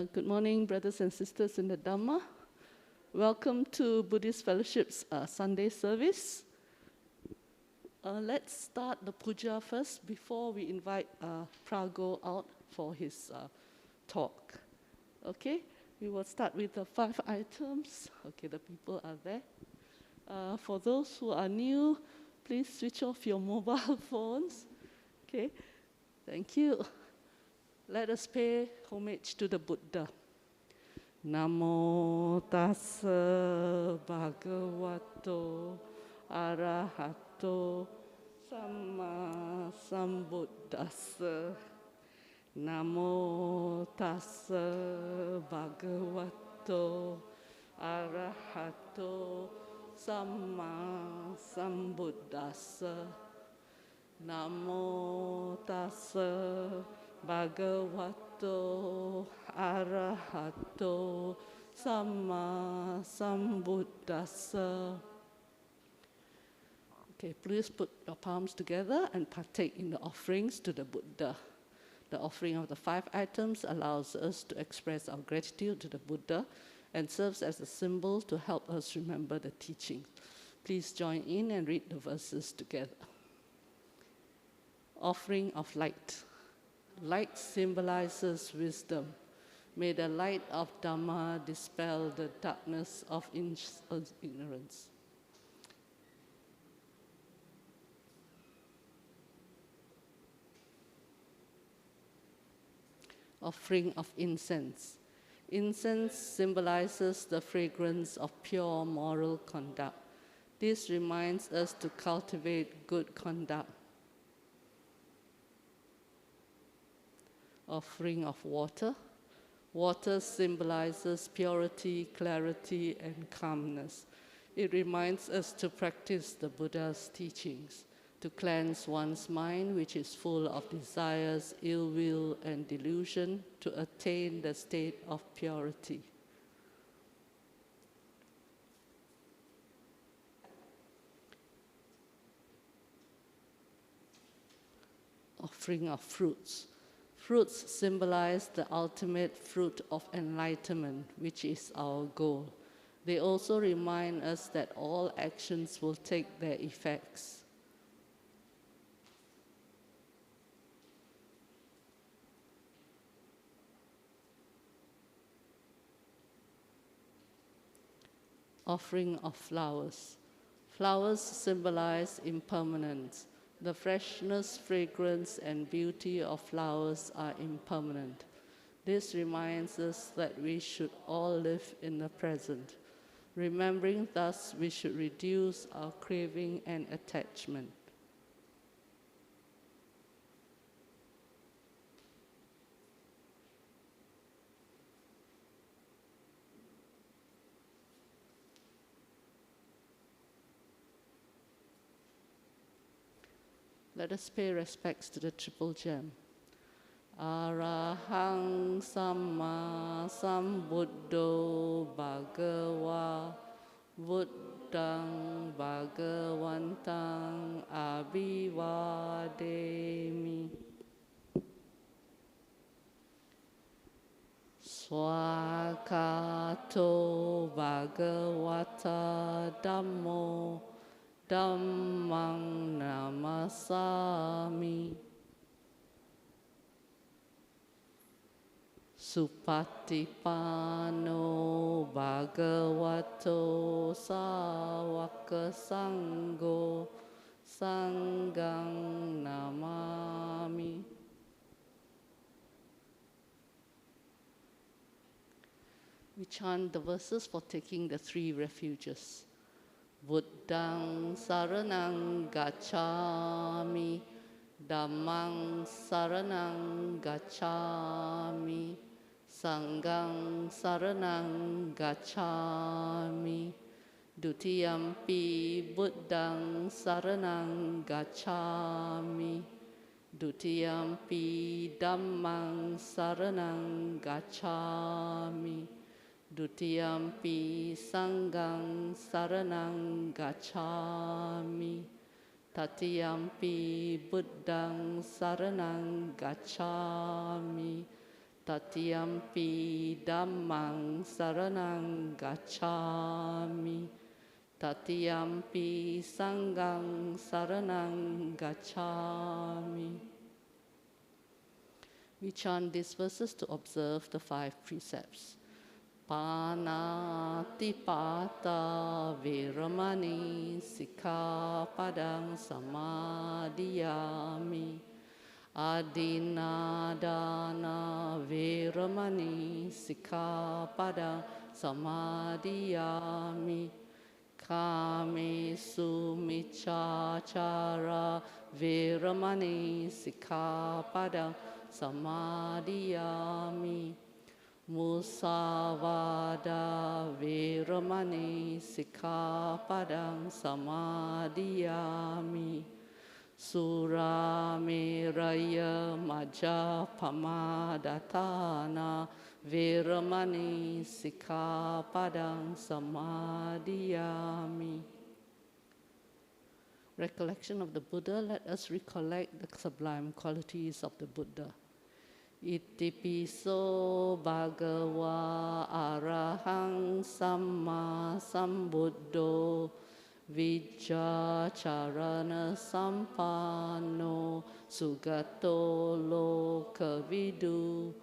Good morning, brothers and sisters in the Dharma. Welcome to Buddhist Fellowship's Sunday service. Let's start the puja first before we invite Phra Goh out for his talk. Okay, we will start with the 5 items. Okay, the people are there. For those who are new, please switch off your mobile phones. Okay, thank you. Let us pay homage to the Buddha. Namo tassa bhagavato arahato samma sambuddhassa. Namo tassa bhagavato arahato samma sambuddhassa. Namo tassa Bhagavato Arahato Samma Sambuddhassa. Okay, please put your palms together and partake in the offerings to the Buddha. The offering of the 5 items allows us to express our gratitude to the Buddha and serves as a symbol to help us remember the teaching. Please join in and read the verses together. Offering of light. Light symbolizes wisdom. May the light of Dharma dispel the darkness of ignorance. Offering of incense. Incense symbolizes the fragrance of pure moral conduct. This reminds us to cultivate good conduct. Offering of water. Water symbolizes purity, clarity, and calmness. It reminds us to practice the Buddha's teachings, to cleanse one's mind, which is full of desires, ill will, and delusion, to attain the state of purity. Offering of fruits. Fruits symbolize the ultimate fruit of enlightenment, which is our goal. They also remind us that all actions will take their effects. Offering of flowers. Flowers symbolize impermanence. The freshness, fragrance, and beauty of flowers are impermanent. This reminds us that we should all live in the present. Remembering thus, we should reduce our craving and attachment. Let us pay respects to the Triple Gem. Arahang Samma Sambuddho Bhagava Buddhang Bhagavantang Abhivademi. Swakato Bhagavata Dhammo Dhammang namasami. Supatipano bhagavato sāvaka sangho sanghang namami. We chant the verses for taking the 3 refuges. Buddhang saranang gacchami, Dhammang saranang gacchami, Sanghang saranang gacchami, Dutiyampi Buddhang saranang gacchami, Dutiyampi Dhammang saranang gacchami, Dutiyampi Sanghang saranang gacchami, Tatiyampi Buddhang saranang gacchami, Tatiyampi dhammang saranang gacchami. Tatiyampi sanghang saranang gacchami. We chant these verses to observe the 5 precepts. Panatipata viramani sikkhapadang samadhiyami. Adinadana viramani sikkhapadang samadhiyami. Kamesu miccācara viramani sikkhapadang samadhiyami. Musavada viramani sikkhapadang samadhiyami. Surameraya majjapamadatthana viramani sikkhapadang samadhiyami. Recollection of the Buddha, let us recollect the sublime qualities of the Buddha. Itipiso bhagava arahang samma sambuddho vijjacharana sampanno sugato lokavidu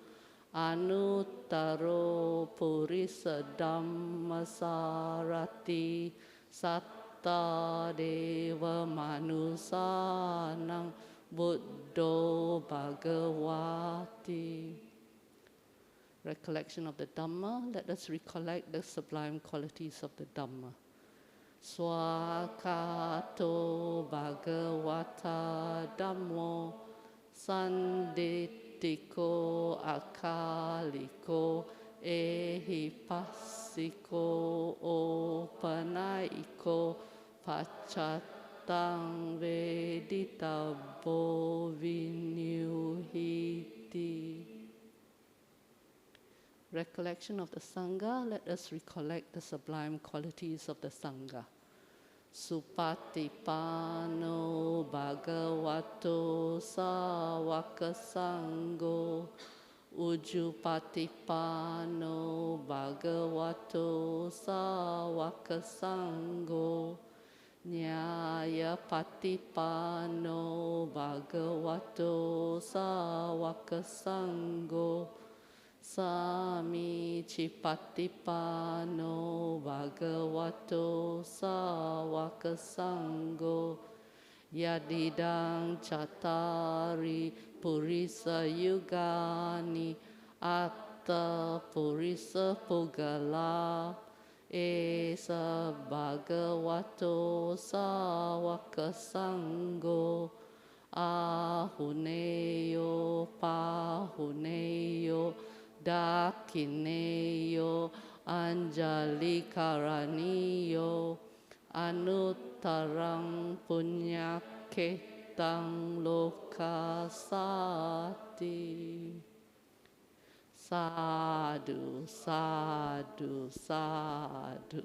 anuttaro purisa dhammasarati satta deva manusanang Buddho Bhagavati. Recollection of the Dhamma, let us recollect the sublime qualities of the Dhamma. Swakato Bhagavata Dhammo Sanditiko Akaliko Ehipassiko Opanaiko Pachatang Veditabo Vinyuhiti. Recollection of the Sangha, let us recollect the sublime qualities of the Sangha. Supatipano Bhagavato Sāvaka Sangho Ujupatipano Bhagavato Sāvaka Sangho Nyaya Patipano Bhagavato Sāvaka Sangho Sami Chipatipano Bhagavato Sāvaka Sangho Yadidang Chattari Purisa Yugani Atta Purisa Pugala Esa Bhagavato Sāvaka Sangho Ahuneyo Pahuneyo Dakineyo Anjali Karaniyo Anuttarang Punyaketang Lokasati. Sadhu, sadhu, sadhu.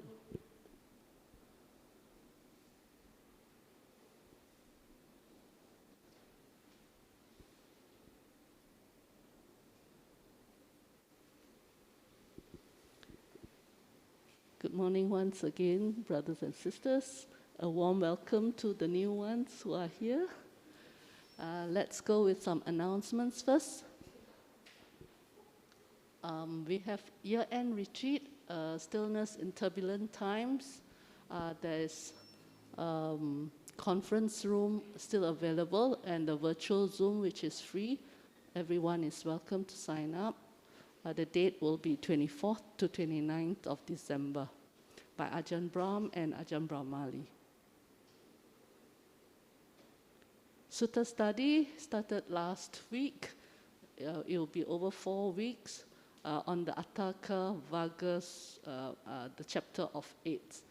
Good morning once again, brothers and sisters. A warm welcome to the new ones who are here. Let's go with some announcements first. We have year-end retreat, Stillness in Turbulent Times. There's conference room still available and the virtual Zoom, which is free. Everyone is welcome to sign up. The date will be 24th to 29th of December by Ajahn Brahm and Ajahn Brahmali. Sutta study started last week. It will be over 4 weeks on the Attaka Vagas, the chapter of 8.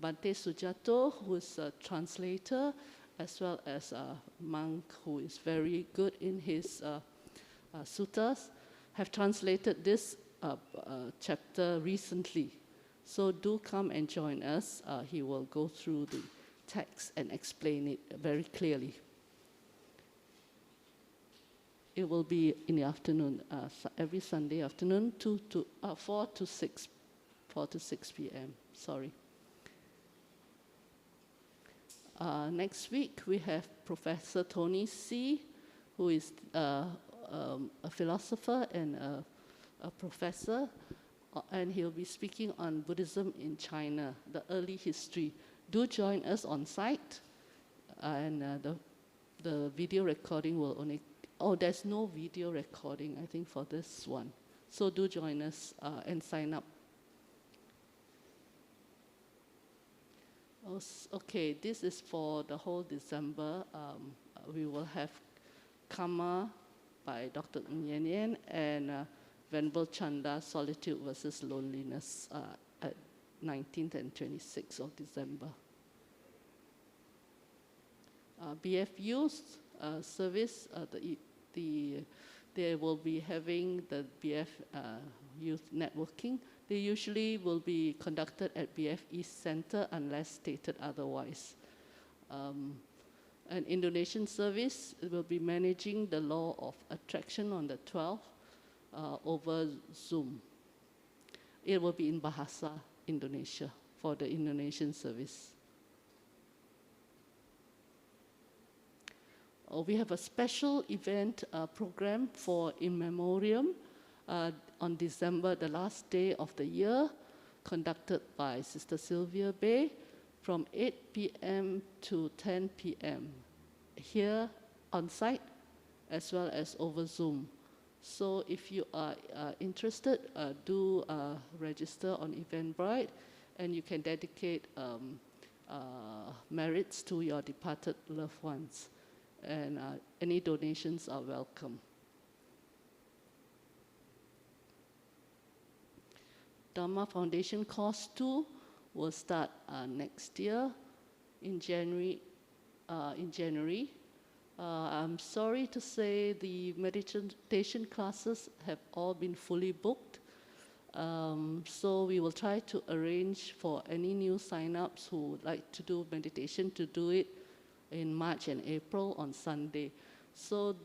Bhante Sujato, who is a translator, as well as a monk who is very good in his suttas, have translated this chapter recently. So do come and join us. He will go through the text and explain it very clearly. it will be in the afternoon, every Sunday afternoon, 4 to 6 p.m. Sorry. Next week, we have Professor Tony C., who is a philosopher and a professor, and he'll be speaking on Buddhism in China, the early history. Do join us on site, and the video recording will only, there's no video recording, I think, for this one. So do join us and sign up. Okay, this is for the whole December. We will have Karma by Dr. Ng Yen Yen and Venerable Chanda, Solitude versus Loneliness, at 19th and 26th of December. BFU service, they will be having the BF youth networking. They usually will be conducted at BF East Centre unless stated otherwise. An Indonesian service will be managing the law of attraction on the 12th over Zoom. It will be in Bahasa, Indonesia, for the Indonesian service. We have a special event program for In Memoriam on December, the last day of the year, conducted by Sister Sylvia Bay from 8 p.m. to 10 p.m. here on site as well as over Zoom. So if you are interested, do register on Eventbrite, and you can dedicate merits to your departed loved ones. And any donations are welcome. Dharma Foundation Course 2 will start next year in January. I'm sorry to say the meditation classes have all been fully booked. So we will try to arrange for any new sign-ups who would like to do meditation to do it in March and April on Sunday. So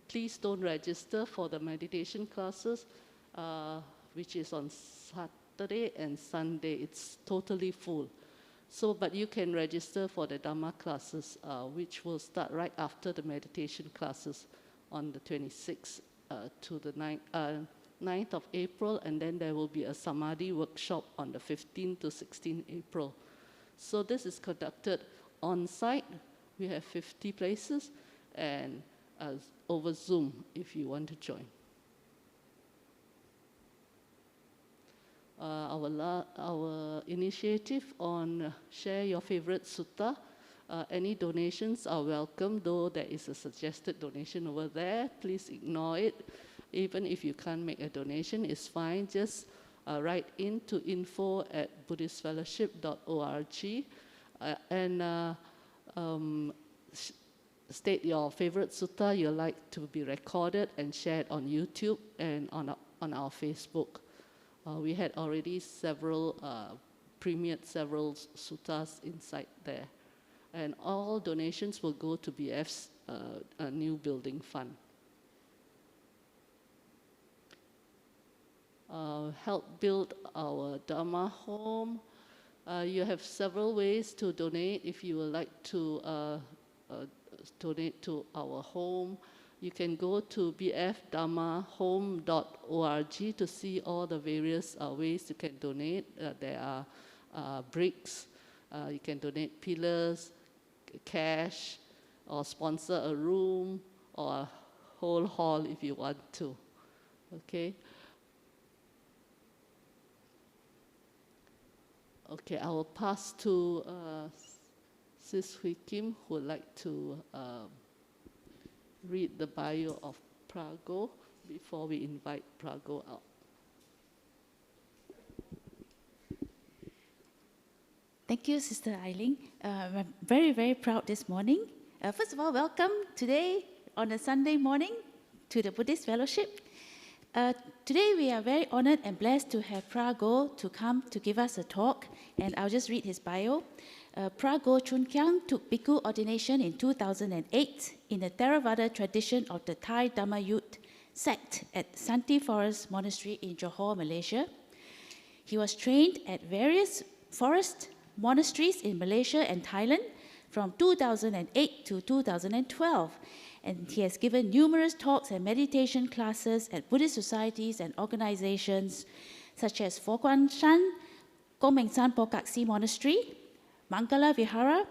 please don't register for the meditation classes, which is on Saturday and Sunday. It's totally full. So, but you can register for the Dharma classes, which will start right after the meditation classes on the 26th to the 9th of April, and then there will be a Samadhi workshop on the 15th to 16th April. So this is conducted on site. We have 50 places, and over Zoom if you want to join. Our initiative on share your favorite sutta, any donations are welcome, though there is a suggested donation over there. Please ignore it. Even if you can't make a donation, it's fine. Just write in to info@buddhistfellowship.org and state your favorite sutta you'd like to be recorded and shared on YouTube and on our Facebook. We had already premiered several suttas inside there. And all donations will go to BF's new building fund. Help build our Dharma home. You have several ways to donate. If you would like to donate to our home, you can go to bfdharmahome.org to see all the various ways you can donate. There are bricks, you can donate pillars, cash, or sponsor a room, or a whole hall if you want to, okay? Okay, I will pass to Sis Hui Kim, who would like to read the bio of Phra Goh before we invite Phra Goh out. Thank you, Sister Eiling. I'm very, very proud this morning. First of all, welcome today on a Sunday morning to the Buddhist Fellowship. Today we are very honored and blessed to have Phra Goh to come to give us a talk, and I'll just read his bio. Phra Goh Chun Kiang took bhikkhu ordination in 2008 in the Theravada tradition of the Thai Dharma Youth sect at Santi Forest Monastery in Johor, Malaysia. He was trained at various forest monasteries in Malaysia and Thailand from 2008 to 2012, and he has given numerous talks and meditation classes at Buddhist societies and organizations such as Fo Guang Shan, Gomeng San Pokaksi Monastery, Mangala Vihara,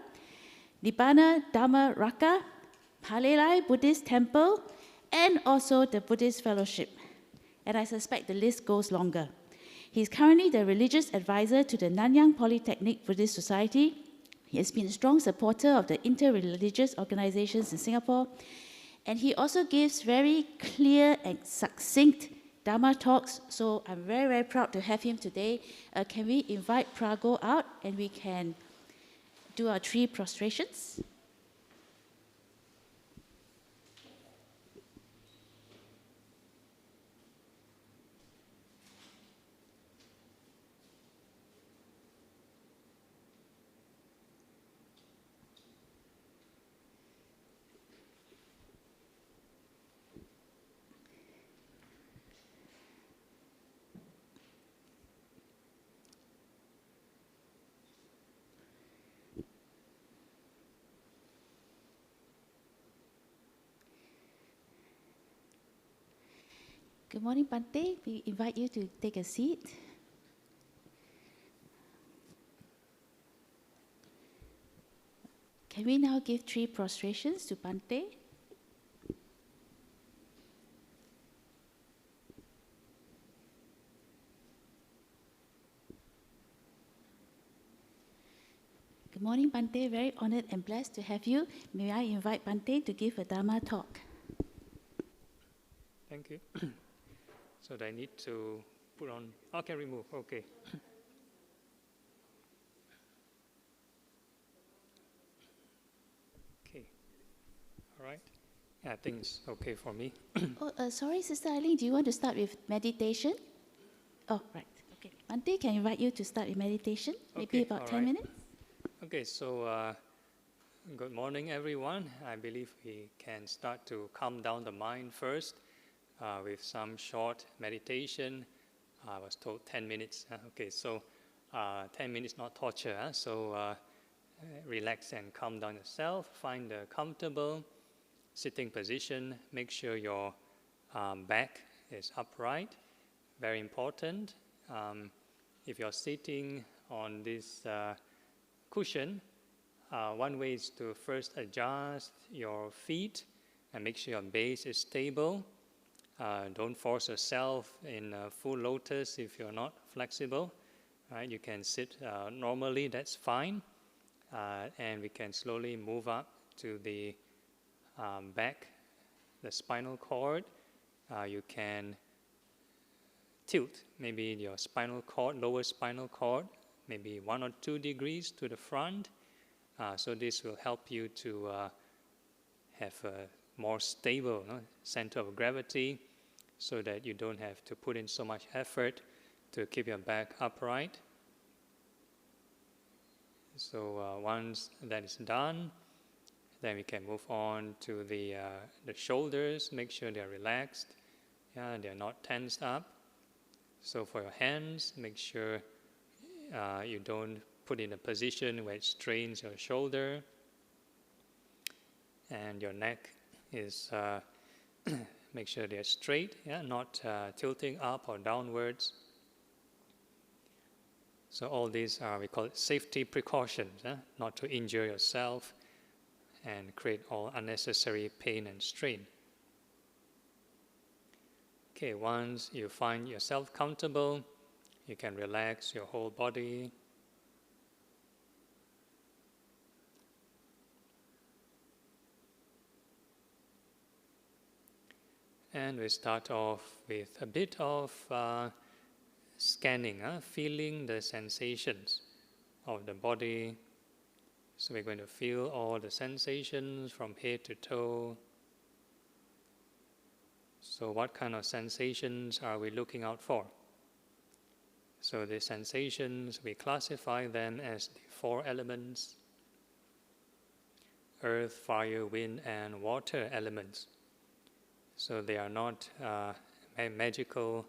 Nibbana Dhamma Raka, Palelai Buddhist Temple, and also the Buddhist Fellowship. And I suspect the list goes longer. He is currently the religious advisor to the Nanyang Polytechnic Buddhist Society. He has been a strong supporter of the interreligious organizations in Singapore, and he also gives very clear and succinct Dharma talks, so I'm very, very proud to have him today. Can we invite Phra Goh out and we can do our 3 prostrations? Good morning, Bhante. We invite you to take a seat. Can we now give 3 prostrations to Bhante? Good morning, Bhante. Very honored and blessed to have you. May I invite Bhante to give a Dharma talk? Thank you. So I need to put on, I can remove, okay. Okay, all right. Yeah, I think it's okay for me. Sorry, Sister Eileen, do you want to start with meditation? Oh, right. Okay. Bhante, can I invite you to start with meditation? Maybe Okay, about all 10 right. minutes? Okay, so good morning, everyone. I believe we can start to calm down the mind first with some short meditation. I was told 10 minutes. Okay, so 10 minutes, not torture. So relax and calm down yourself. Find a comfortable sitting position. Make sure your back is upright. Very important. If you're sitting on this cushion, one way is to first adjust your feet and make sure your base is stable. Don't force yourself in full lotus if you're not flexible. Right? You can sit normally, that's fine. And we can slowly move up to the back, the spinal cord. You can tilt maybe your spinal cord, lower spinal cord, maybe 1 or 2 degrees to the front. So this will help you to have a more stable center of gravity, so that you don't have to put in so much effort to keep your back upright. So once that is done, then we can move on to the shoulders. Make sure they're relaxed, they're not tensed up. So for your hands, make sure you don't put in a position where it strains your shoulder, and your neck is make sure they're straight, not tilting up or downwards. So all these are, we call it safety precautions, not to injure yourself and create all unnecessary pain and strain. Okay, once you find yourself comfortable, you can relax your whole body. And we start off with a bit of scanning, feeling the sensations of the body. So we're going to feel all the sensations from head to toe. So what kind of sensations are we looking out for? So the sensations, we classify them as the 4 elements. earth, fire, wind, and water elements. So they are not magical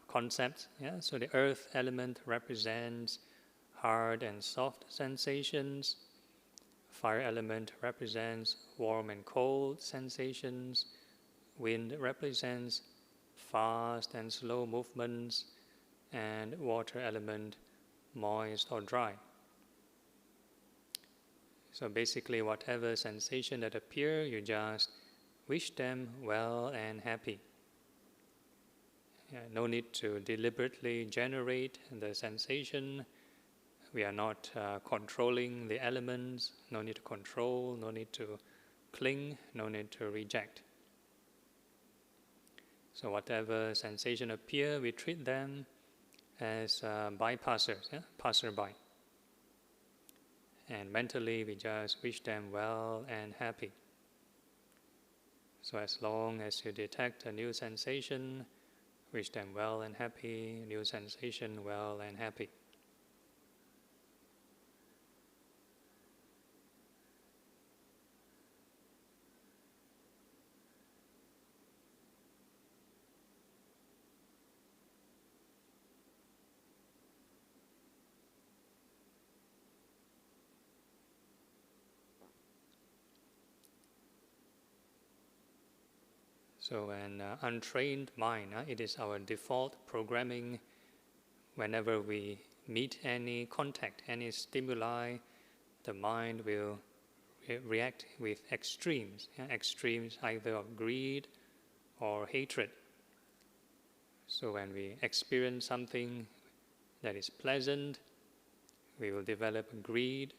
concepts. Yeah? So the earth element represents hard and soft sensations. Fire element represents warm and cold sensations. Wind represents fast and slow movements. And water element, moist or dry. So basically, whatever sensation that appear, you just wish them well and happy. No need to deliberately generate the sensation. We are not controlling the elements. No need to control, no need to cling, no need to reject. So whatever sensation appear, we treat them as bypassers, passerby. And mentally, we just wish them well and happy. So as long as you detect a new sensation, wish them well and happy, new sensation, well and happy. So an untrained mind, it is our default programming. Whenever we meet any contact, any stimuli, the mind will react with extremes. Extremes either of greed or hatred. So when we experience something that is pleasant, we will develop greed.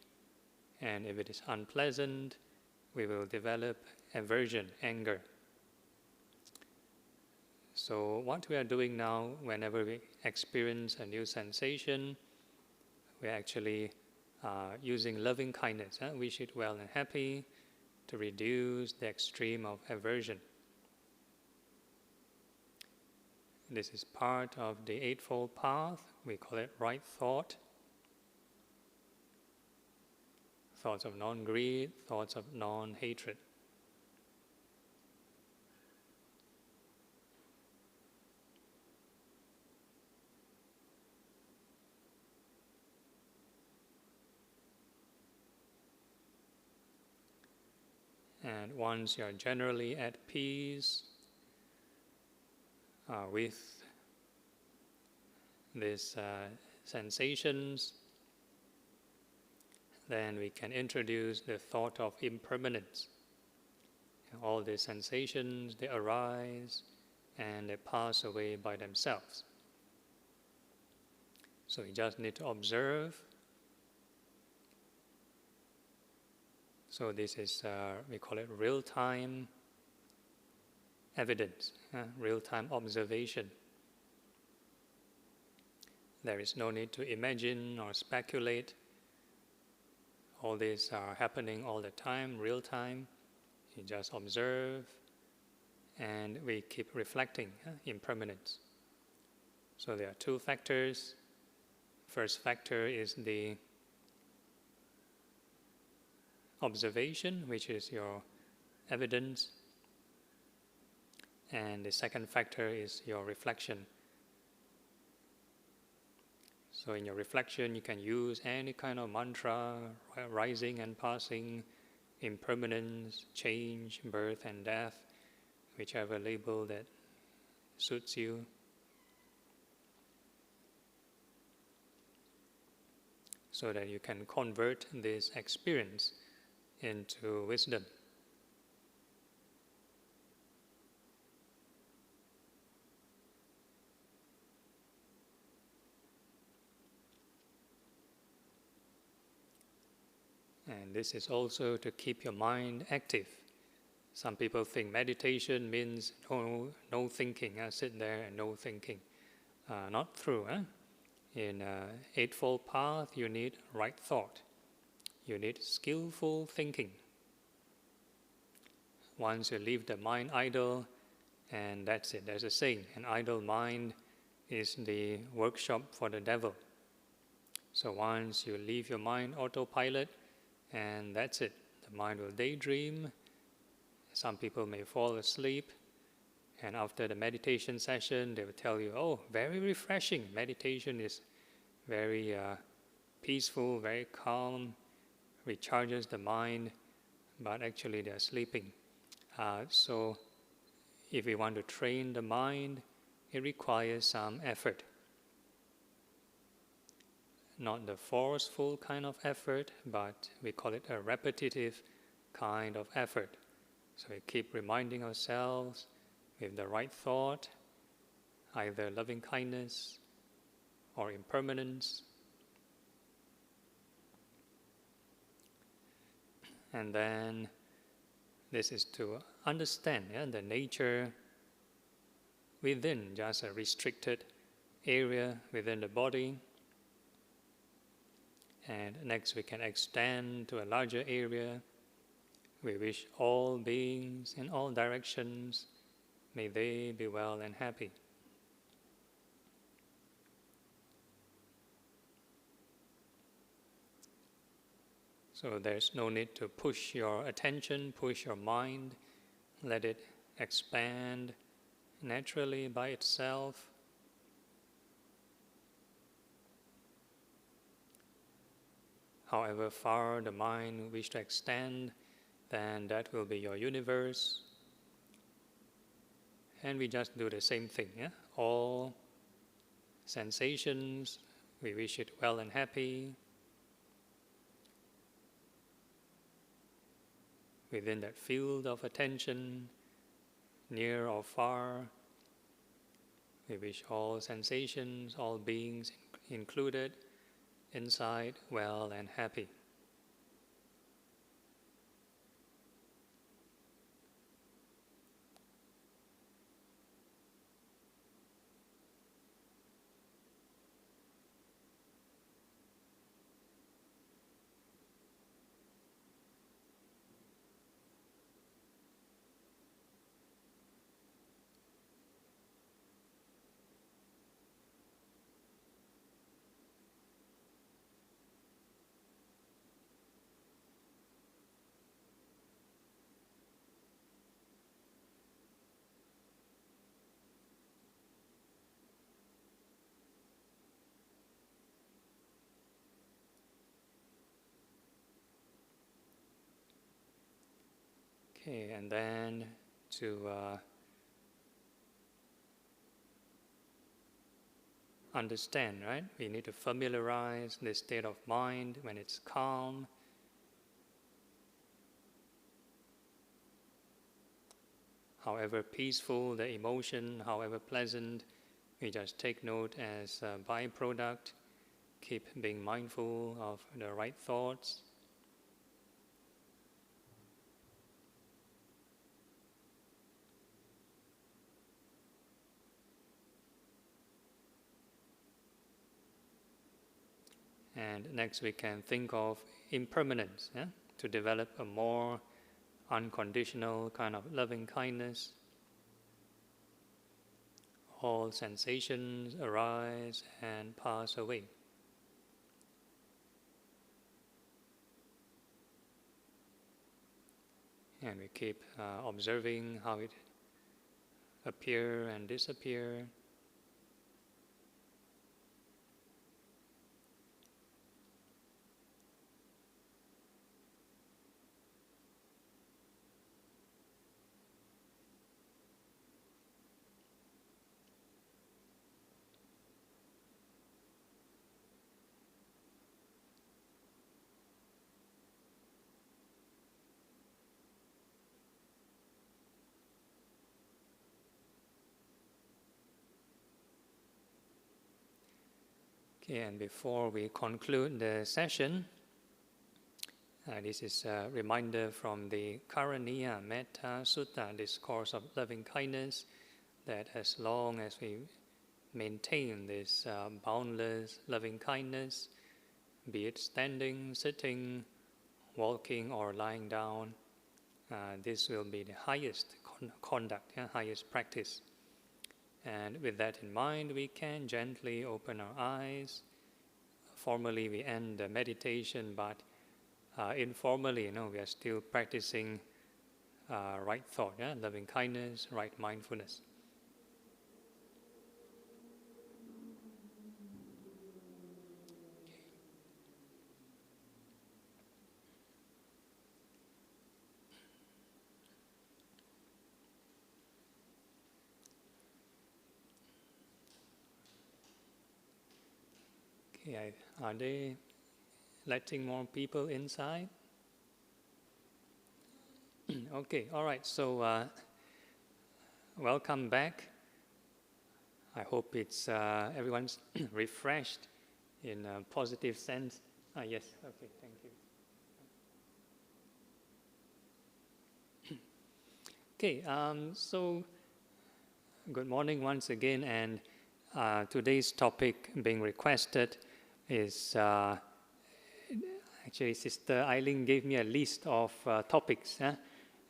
And if it is unpleasant, we will develop aversion, anger. So what we are doing now, whenever we experience a new sensation, we are actually using loving kindness, wish it well and happy, to reduce the extreme of aversion. This is part of the Eightfold Path. We call it right thought. Thoughts of non-greed, thoughts of non-hatred. And once you are generally at peace with these sensations, then we can introduce the thought of impermanence. All these sensations, they arise and they pass away by themselves. So you just need to observe. So this is, we call it real-time evidence, real-time observation. There is no need to imagine or speculate. All these are happening all the time, real-time. You just observe, and we keep reflecting impermanence. So there are two factors. First factor is the observation, which is your evidence, and the second factor is your reflection. So in your reflection, you can use any kind of mantra, rising and passing, impermanence, change, birth and death, whichever label that suits you. So that you can convert this experience into wisdom. And this is also to keep your mind active. Some people think meditation means no thinking, sit there and no thinking. Not true. In Eightfold Path, you need right thought. You need skillful thinking. Once you leave the mind idle, and that's it. There's a saying, an idle mind is the workshop for the devil. So once you leave your mind autopilot, and that's it. the mind will daydream. Some people may fall asleep, and after the meditation session, they will tell you, oh, very refreshing. Meditation is very peaceful, very calm, recharges the mind, but actually they are sleeping. So if we want to train the mind, it requires some effort. Not the forceful kind of effort, but we call it a repetitive kind of effort. So we keep reminding ourselves with the right thought, either loving kindness or impermanence. And then this is to understand the nature within just a restricted area within the body. And next we can extend to a larger area. We wish all beings in all directions, may they be well and happy. So there's no need to push your attention, push your mind. Let it expand naturally by itself. However far the mind wishes to extend, then that will be your universe. And we just do the same thing. All sensations, we wish it well and happy. Within that field of attention, near or far, we wish all sensations, all beings included, inside, well and happy. Okay, and then to understand, right? We need to familiarize this state of mind when it's calm. However peaceful the emotion, however pleasant, we just take note as a byproduct. Keep being mindful of the right thoughts. And next we can think of impermanence, to develop a more unconditional kind of loving kindness. All sensations arise and pass away. And we keep observing how it appear and disappear. Okay, and before we conclude the session, this is a reminder from the Karaniya Metta Sutta, Discourse of Loving Kindness, that as long as we maintain this boundless loving kindness, be it standing, sitting, walking, or lying down, this will be the highest conduct, highest practice. And with that in mind, we can gently open our eyes. Formally, we end the meditation, but informally, we are still practicing right thought, loving kindness, right mindfulness. Okay, are they letting more people inside? Okay, all right, so welcome back. I hope it's everyone's refreshed in a positive sense. Yes, okay, thank you. Okay, so good morning once again, and today's topic being requested is actually Sister Eileen gave me a list of topics,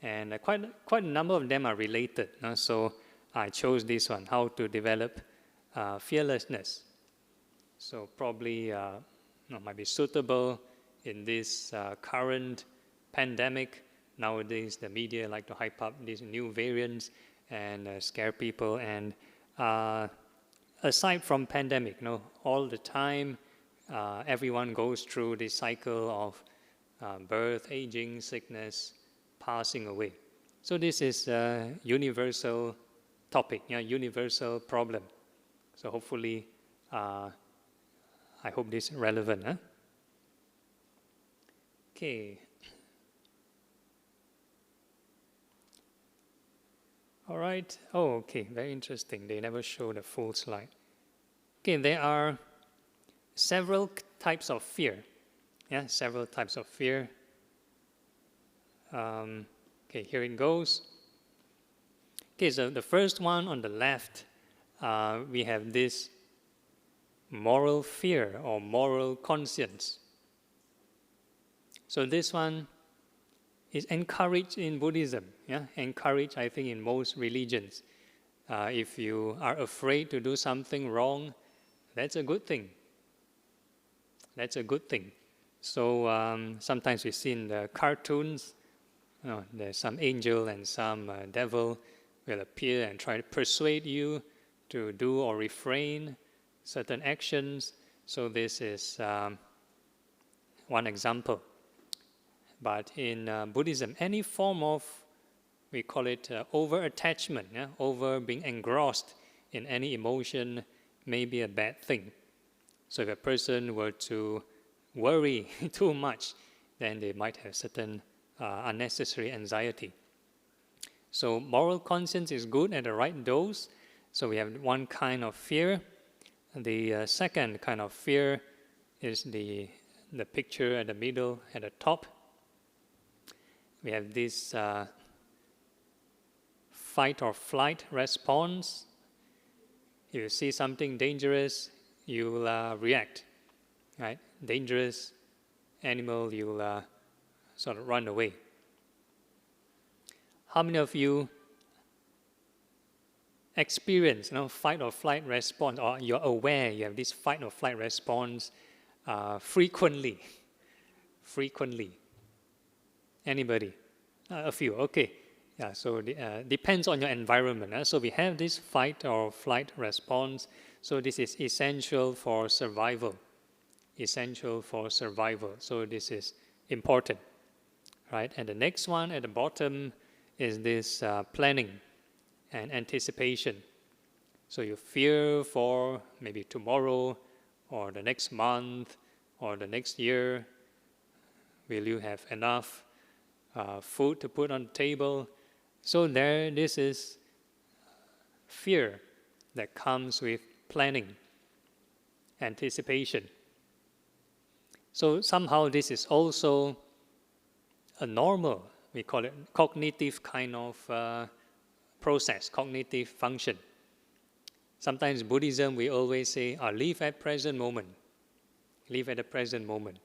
and quite a number of them are related. So I chose this one: how to develop fearlessness. So probably might be suitable in this current pandemic. Nowadays, the media like to hype up these new variants and scare people. And aside from pandemic, all the time, everyone goes through this cycle of birth, aging, sickness, passing away. So this is a universal topic, universal problem. So hopefully, I hope this is relevant. Okay. All right. Oh, okay. Very interesting. They never show the full slide. Okay, there are several types of fear. Several types of fear. Okay, here it goes. Okay, so the first one on the left, we have this moral fear or moral conscience. So this one is encouraged in Buddhism, encouraged, I think, in most religions. If you are afraid to do something wrong, that's a good thing. That's a good thing. So sometimes we see in the cartoons, there's some angel and some devil will appear and try to persuade you to do or refrain certain actions. So this is one example. But in Buddhism, any form of, we call it over-attachment, over being engrossed in any emotion may be a bad thing. So if a person were to worry too much, then they might have certain unnecessary anxiety. So moral conscience is good at the right dose. So we have one kind of fear. The second kind of fear is the picture at the middle, at the top. We have this fight or flight response. If you see something dangerous, you will react, right? Dangerous animal, you will sort of run away. How many of you experience, fight or flight response, or you're aware you have this fight or flight response frequently? Frequently. Anybody? A few, okay. Yeah, so depends on your environment. So we have this fight or flight response. So this is essential for survival. Essential for survival. So this is important, right? And the next one at the bottom is this planning and anticipation. So you fear for maybe tomorrow or the next month or the next year. Will you have enough food to put on the table? So this is fear that comes with planning, anticipation. So somehow this is also a normal, we call it cognitive kind of process, cognitive function. Sometimes Buddhism, we always say, live at present moment. Live at the present moment.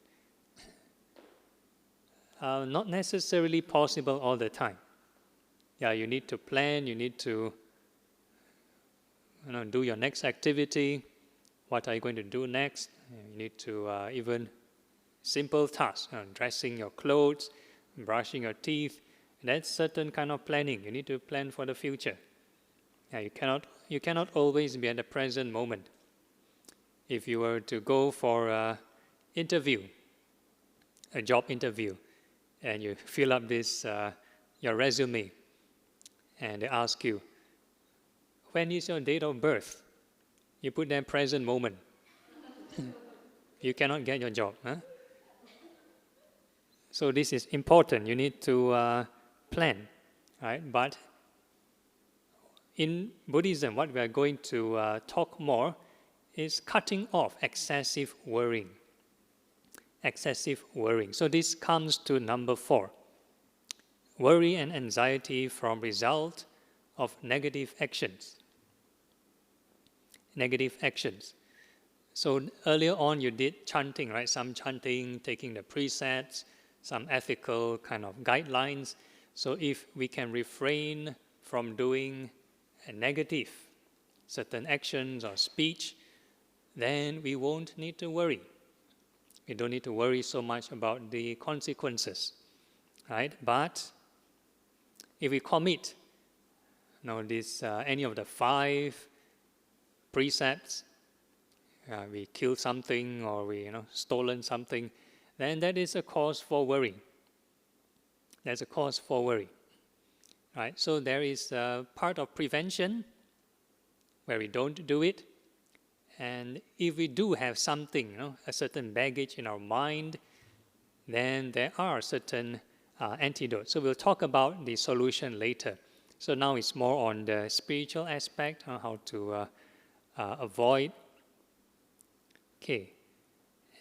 Not necessarily possible all the time. Yeah, you need to plan, you need to do your next activity. What are you going to do next? You need to even simple tasks, dressing your clothes, brushing your teeth. That's certain kind of planning. You need to plan for the future. You cannot always be at the present moment. If you were to go for a job interview, and you fill up this your resume, and they ask you, when is your date of birth? You put there present moment. You cannot get your job. So this is important. You need to plan, right? But in Buddhism, what we are going to talk more is cutting off excessive worrying. Excessive worrying. So this comes to number 4. Worry and anxiety from result of negative actions. Negative actions. So earlier on you did chanting, right? Some chanting, taking the precepts, some ethical kind of guidelines. So if we can refrain from doing a negative, certain actions or speech, then we won't need to worry. We don't need to worry so much about the consequences, right? But if we commit, any of the 5 precepts, we killed something or we stolen something, then that is a cause for worry. That's a cause for worry, right? So there is a part of prevention where we don't do it. And if we do have something, a certain baggage in our mind, then there are certain antidotes. So we'll talk about the solution later. So now it's more on the spiritual aspect, how to avoid. Okay.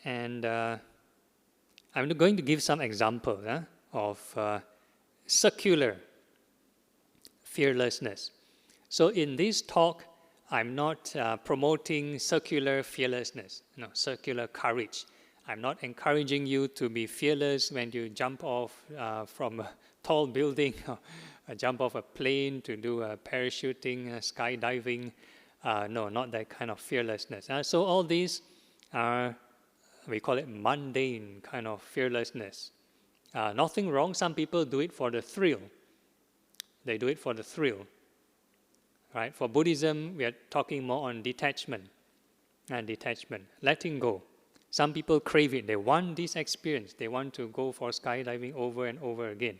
And I'm going to give some examples of circular fearlessness. So in this talk, I'm not promoting circular fearlessness, circular courage. I'm not encouraging you to be fearless when you jump off from a tall building or jump off a plane to do parachuting, skydiving. No, not that kind of fearlessness. So all these are, we call it mundane kind of fearlessness. Nothing wrong. Some people do it for the thrill. They do it for the thrill. Right? For Buddhism, we are talking more on detachment, letting go. Some people crave it. They want this experience. They want to go for skydiving over and over again.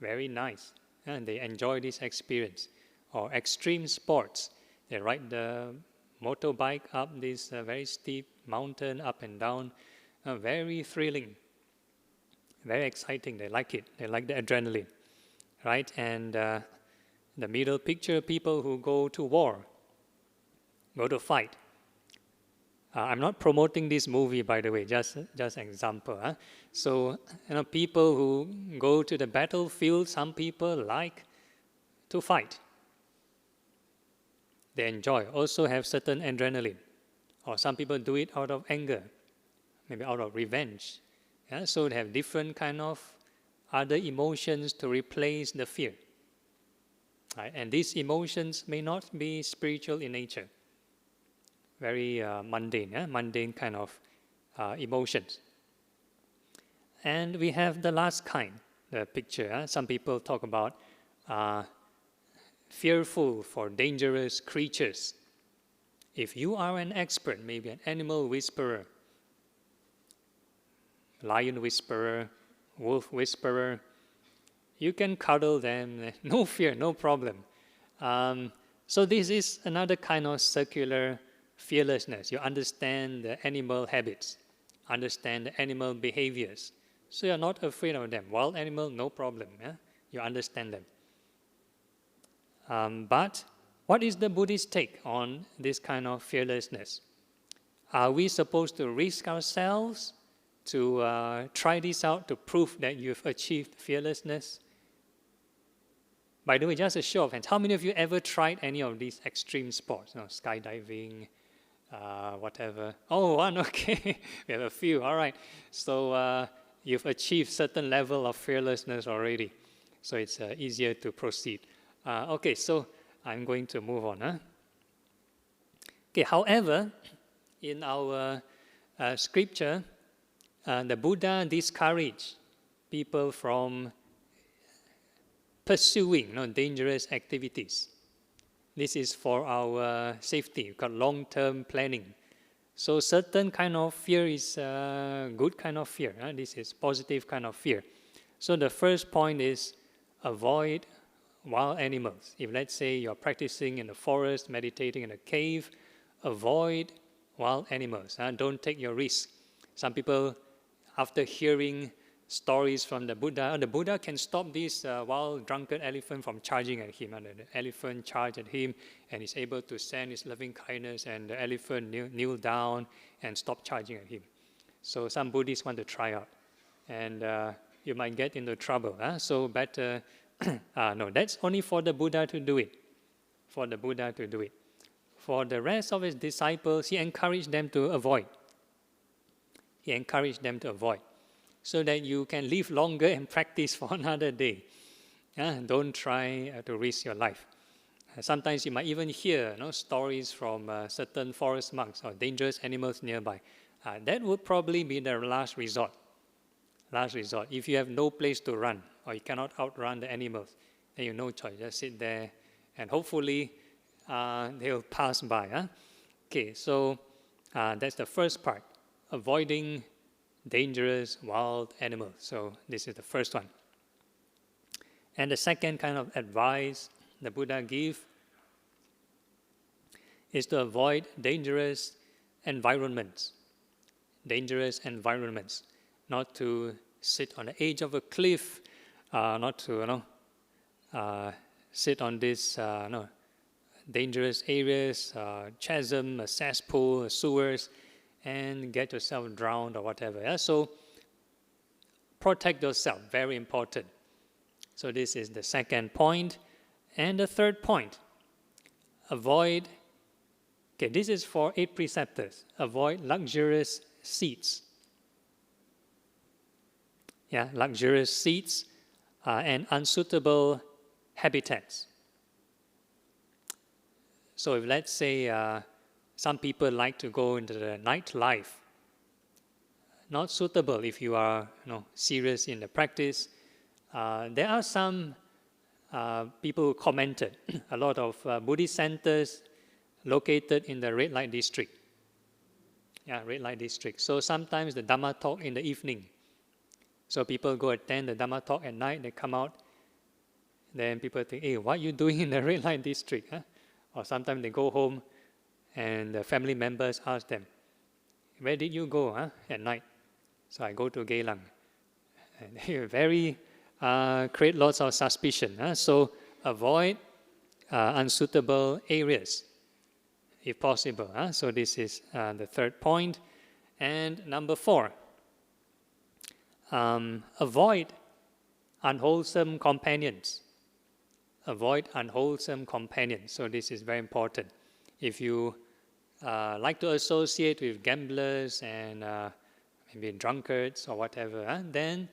Very nice. And they enjoy this experience. Or extreme sports. They ride the motorbike up this very steep mountain, up and down. Very thrilling. Very exciting. They like it. They like the adrenaline. Right? And the middle picture, people who go to war, go to fight. I'm not promoting this movie, by the way, just example. So, people who go to the battlefield, some people like to fight. They enjoy, also have certain adrenaline. Or some people do it out of anger, maybe out of revenge. So they have different kind of other emotions to replace the fear. Right? And these emotions may not be spiritual in nature. Very mundane kind of emotions. And we have the last kind, the picture. Some people talk about fearful for dangerous creatures. If you are an expert, maybe an animal whisperer, lion whisperer, wolf whisperer, you can cuddle them, no fear, no problem. So this is another kind of circular fearlessness. You understand the animal habits, understand the animal behaviors. So you're not afraid of them. Wild animal, no problem. You understand them. But what is the Buddhist take on this kind of fearlessness? Are we supposed to risk ourselves to try this out to prove that you've achieved fearlessness? By the way, just a show of hands, how many of you ever tried any of these extreme sports? Skydiving, whatever. Oh, one, okay. We have a few, all right. So you've achieved certain level of fearlessness already. So it's easier to proceed. Okay, so I'm going to move on. Okay, however, in our scripture, the Buddha discouraged people from pursuing dangerous activities. This is for our safety. We've got long-term planning. So certain kind of fear is a good kind of fear. This is positive kind of fear. So the first point is avoid wild animals. If let's say you're practicing in the forest, meditating in a cave, avoid wild animals. Don't take your risk. Some people, after hearing stories from the Buddha can stop this wild drunkard elephant from charging at him. And the elephant charged at him and is able to send his loving kindness, and the elephant kneel down and stop charging at him. So some Buddhists want to try out. And you might get into trouble. So better, no, that's only for the Buddha to do it. For the Buddha to do it. For the rest of his disciples, he encouraged them to avoid. He encouraged them to avoid, so that you can live longer and practice for another day. Don't try to risk your life. Sometimes you might even hear stories from certain forest monks or dangerous animals nearby. That would probably be the last resort. Last resort. If you have no place to run or you cannot outrun the animals, then you have no choice. Just sit there and hopefully they'll pass by. Okay, so that's the first part. Avoiding dangerous wild animals. So this is the first one. And the second kind of advice the Buddha gives is to avoid dangerous environments. Dangerous environments. Not to sit on the edge of a cliff, not to sit on these dangerous areas, chasm, a cesspool, sewers, and get yourself drowned or whatever. So protect yourself, very important. So this is the second point. And the third point, avoid, this is for 8 preceptors, avoid luxurious seats. Luxurious seats and unsuitable habitats. So if let's say some people like to go into the nightlife, not suitable if you are serious in the practice. There are some people who commented, a lot of Buddhist centers located in the red light district. Red light district. So sometimes the Dharma talk in the evening. So people go attend the Dharma talk at night, they come out, then people think, hey, what are you doing in the red light district? Or sometimes they go home and the family members ask them, where did you go at night? So I go to Geylang. And they very create lots of suspicion. So avoid unsuitable areas if possible. So this is the third point. And number 4, avoid unwholesome companions. Avoid unwholesome companions. So this is very important. If you like to associate with gamblers and maybe drunkards or whatever, then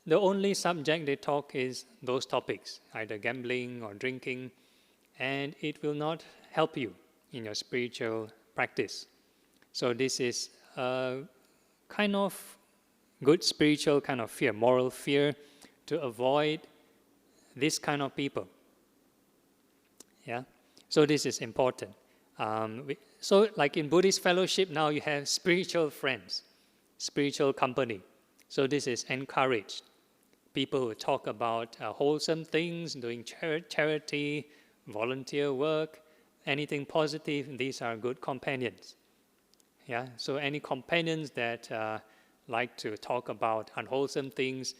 the only subject they talk is those topics, either gambling or drinking, and it will not help you in your spiritual practice. So this is a kind of good spiritual kind of fear, moral fear, to avoid this kind of people. So this is important. So like in Buddhist Fellowship, now you have spiritual friends, spiritual company. So this is encouraged. People who talk about wholesome things, doing charity, volunteer work, anything positive, these are good companions. So any companions that like to talk about unwholesome things,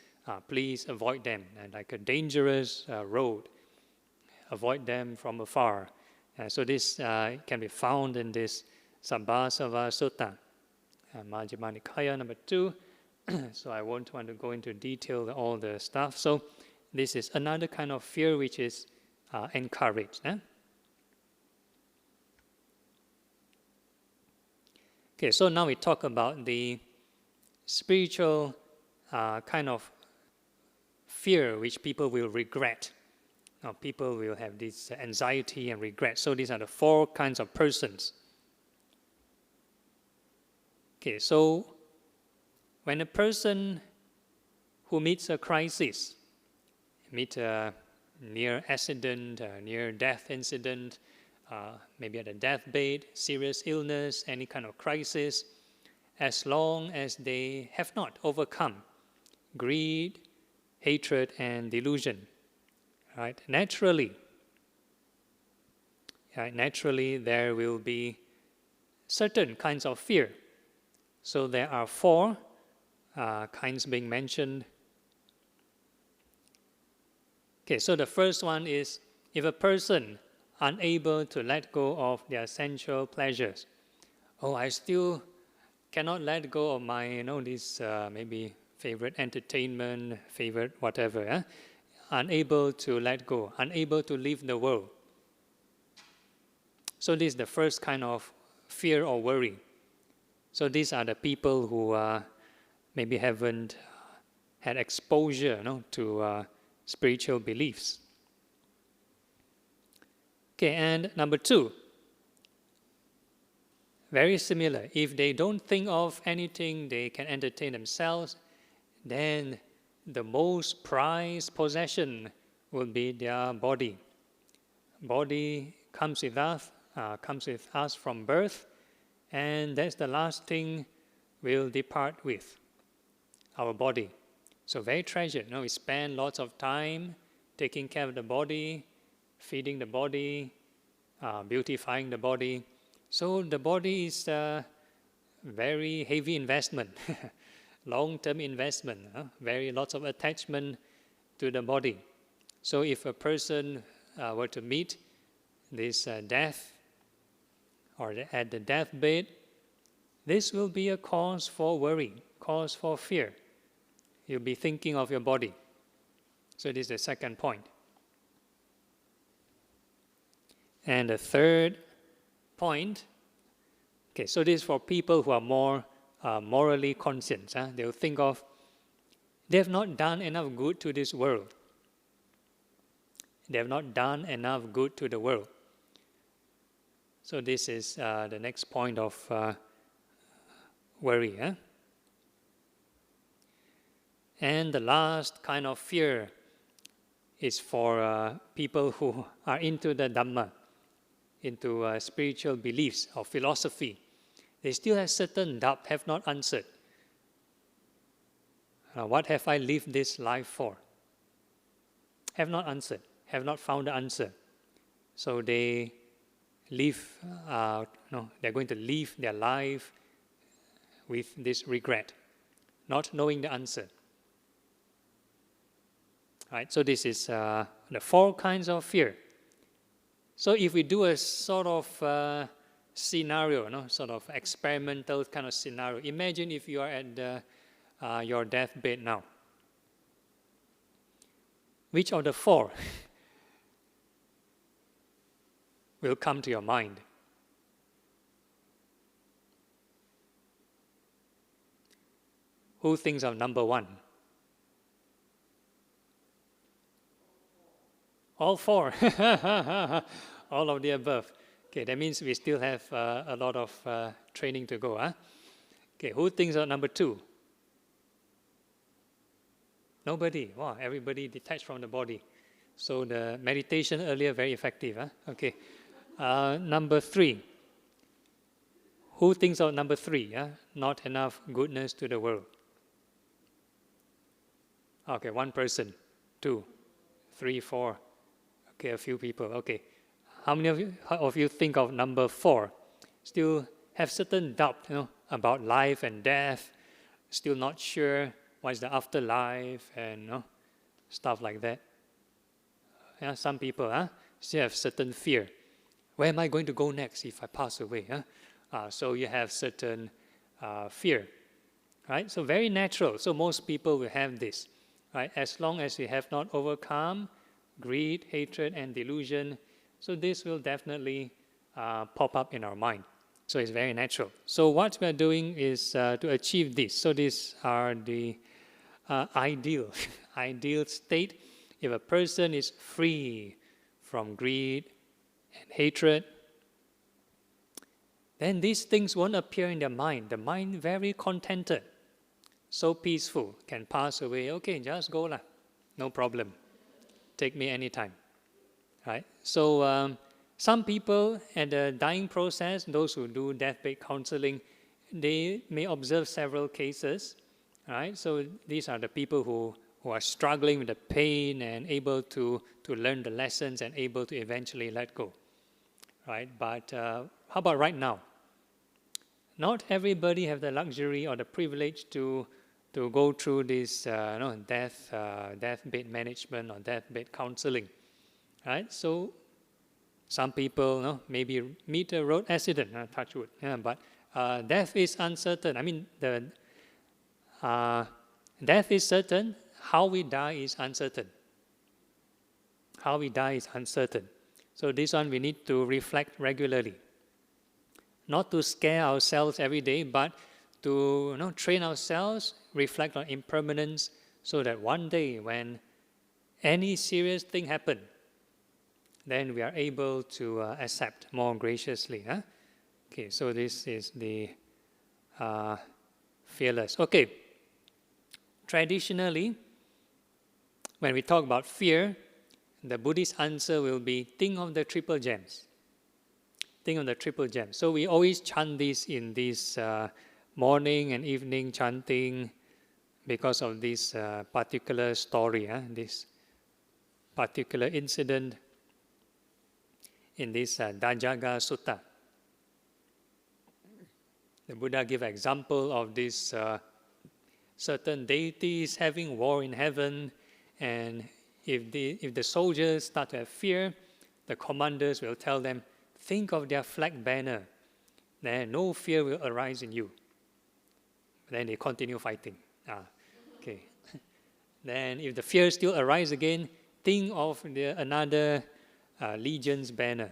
please avoid them. And like a dangerous road, avoid them from afar. So this can be found in this Sabbasava Sutta, Majjhima Nikaya number 2. So I won't want to go into detail all the stuff. So this is another kind of fear which is encouraged. Okay, so now we talk about the spiritual kind of fear which people will regret. Now, people will have this anxiety and regret. So these are the 4 kinds of persons. Okay, so when a person who meets a crisis, meet a near accident, a near death incident, maybe at a deathbed, serious illness, any kind of crisis, as long as they have not overcome greed, hatred, and delusion, right? Naturally, there will be certain kinds of fear. So there are 4 kinds being mentioned. Okay, so the first one is if a person unable to let go of their sensual pleasures. Oh, I still cannot let go of my, this maybe favorite entertainment, favorite whatever. Unable to let go, unable to leave the world. So this is the first kind of fear or worry. So these are the people who maybe haven't had exposure to spiritual beliefs. Okay, and number 2, very similar. If they don't think of anything, they can entertain themselves, then the most prized possession will be their body. Body comes with us from birth, and that's the last thing we'll depart with, our body. So very treasured. We spend lots of time taking care of the body, feeding the body, beautifying the body. So the body is a very heavy investment, long-term investment, very lots of attachment to the body. So if a person were to meet this death or at the deathbed, this will be a cause for worry, cause for fear. You'll be thinking of your body. So this is the second point. And the third point, okay, so this is for people who are more morally conscious. They'll think of, they have not done enough good to this world. They have not done enough good to the world. So this is the next point of worry. And the last kind of fear is for people who are into the Dharma, into spiritual beliefs or philosophy. They still have certain doubt, have not answered. What have I lived this life for? Have not answered, have not found the answer. So they live, they're going to live their life with this regret, not knowing the answer. Right, so this is the 4 kinds of fear. So if we do a sort of scenario, sort of experimental kind of scenario, imagine if you are at your deathbed now. Which of the 4 will come to your mind? Who thinks of number 1? All 4. All of the above. Okay, that means we still have a lot of training to go. Okay, who thinks of number 2? Nobody. Wow, everybody detached from the body. So the meditation earlier, very effective. Okay. Number 3. Who thinks of number 3? Not enough goodness to the world. Okay, 1 person, 2, 3, 4. Okay, a few people. Okay. How many of you think of number 4? Still have certain doubt, about life and death. Still not sure what's the afterlife and stuff like that. Some people still have certain fear. Where am I going to go next if I pass away? So you have certain fear, right? So very natural. So most people will have this, right? As long as we have not overcome greed, hatred, and delusion, so this will definitely pop up in our mind. So it's very natural. So what we are doing is to achieve this. So these are the ideal state. If a person is free from greed and hatred, then these things won't appear in their mind. The mind very contented, so peaceful, can pass away. Okay, just go lah, no problem. Take me anytime, right? So some people at the dying process, those who do deathbed counseling, they may observe several cases, right? So these are the people who are struggling with the pain and able to learn the lessons and able to eventually let go, right? But how about right now? Not everybody have the luxury or the privilege to go through this deathbed management or deathbed counseling, right? So some people maybe meet a road accident, touch wood, but death is uncertain. I mean, the death is certain. How we die is uncertain. How we die is uncertain. So this one we need to reflect regularly. Not to scare ourselves every day, but to train ourselves, reflect on impermanence, so that one day when any serious thing happens, then we are able to accept more graciously. Okay, so this is the fearless. Okay, traditionally, when we talk about fear, the Buddhist answer will be think of the triple gems. Think of the triple gems. So we always chant this in this morning and evening chanting because of this particular story, this particular incident in this Dajaga Sutta. The Buddha gave an example of this certain deities having war in heaven, and if the soldiers start to have fear, the commanders will tell them, think of their flag banner, then no fear will arise in you. Then they continue fighting. Okay. Then if the fear still arises again, think of another legion's banner,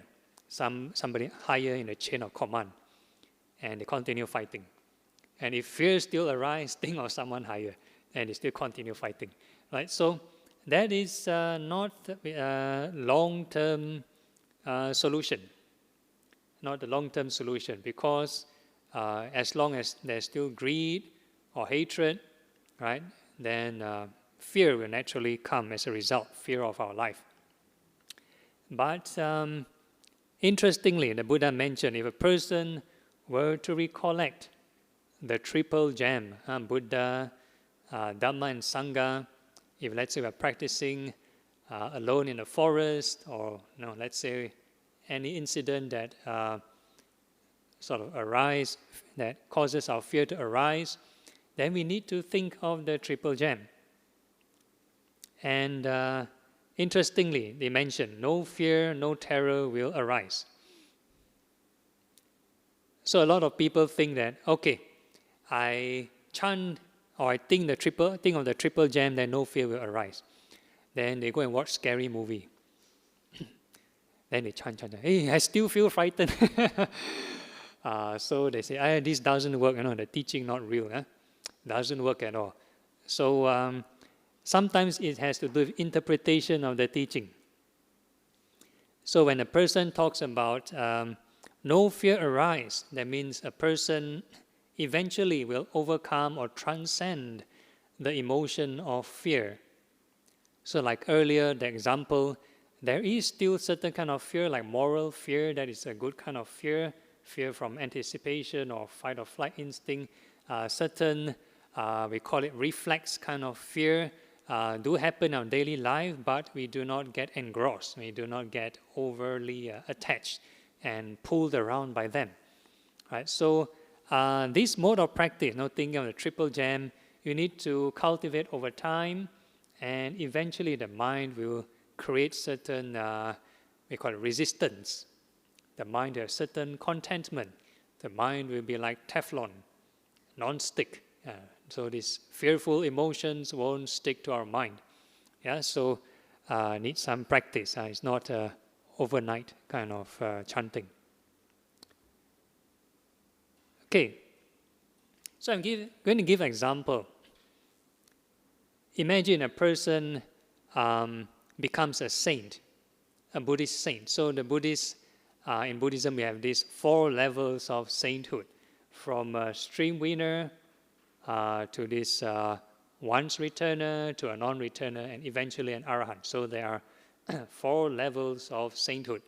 somebody higher in the chain of command, and they continue fighting. And if fear still arises, think of someone higher, and they still continue fighting. Right? So that is not a long-term solution. Not a long-term solution, because as long as there's still greed or hatred, right, then fear will naturally come as a result, fear of our life. But interestingly, the Buddha mentioned if a person were to recollect the triple gem, Buddha, Dharma, and Sangha, if let's say we're practicing alone in the forest, or let's say any incident that sort of arise, that causes our fear to arise, then we need to think of the triple gem. And interestingly, they mention no fear, no terror will arise. So a lot of people think that, okay, I chant or I think of the triple gem, then no fear will arise. Then they go and watch scary movie. Then they chant, hey, I still feel frightened. So they say, this doesn't work, the teaching not real. Doesn't work at all. So sometimes it has to do with interpretation of the teaching. So when a person talks about no fear arise, that means a person eventually will overcome or transcend the emotion of fear. So like earlier, the example, there is still certain kind of fear, like moral fear, that is a good kind of fear from anticipation or fight or flight instinct. Certain, we call it reflex kind of fear, do happen in our daily life, but we do not get engrossed. We do not get overly attached and pulled around by them. Right? So this mode of practice, thinking of the triple gem, you need to cultivate over time, and eventually the mind will create certain, we call it resistance. The mind has certain contentment. The mind will be like Teflon, non-stick. So these fearful emotions won't stick to our mind. So need some practice. It's not overnight kind of chanting. Okay, so I'm going to give an example. Imagine a person becomes a saint, a Buddhist saint. So the Buddhists, in Buddhism, we have these 4 levels of sainthood, from stream winner, to this once returner, to a non-returner, and eventually an arahant. So there are 4 levels of sainthood.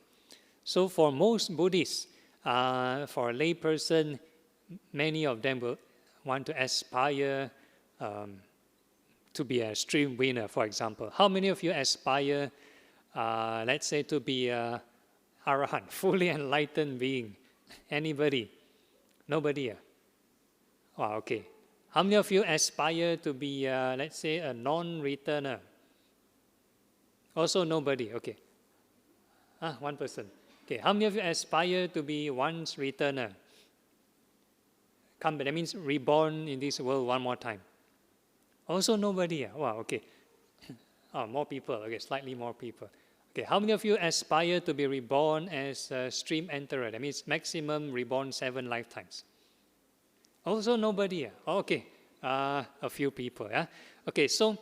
So for most Buddhists, for a lay person, many of them will want to aspire to be a stream winner, for example. How many of you aspire, let's say, to be a arahant, fully enlightened being? Anybody? Nobody? Wow, okay. How many of you aspire to be, let's say, a non-returner? Also nobody, okay. One person. Okay, how many of you aspire to be once returner? Come, that means reborn in this world one more time. Also nobody. Wow, okay. More people, okay, slightly more people. Okay, how many of you aspire to be reborn as a stream enterer? That means maximum reborn 7 lifetimes. Also nobody. Okay, a few people. Yeah. Okay, so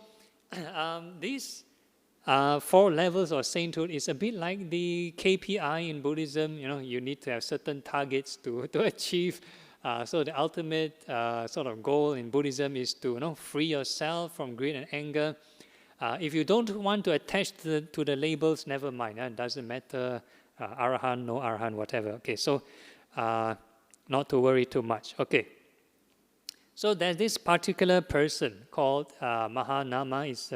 these 4 levels of sainthood is a bit like the KPI in Buddhism. You need to have certain targets to achieve. So the ultimate sort of goal in Buddhism is to free yourself from greed and anger. If you don't want to attach to the labels, never mind. It doesn't matter, arahant, no arahant, whatever. Okay, so not to worry too much. Okay. So there's this particular person called Mahanama, is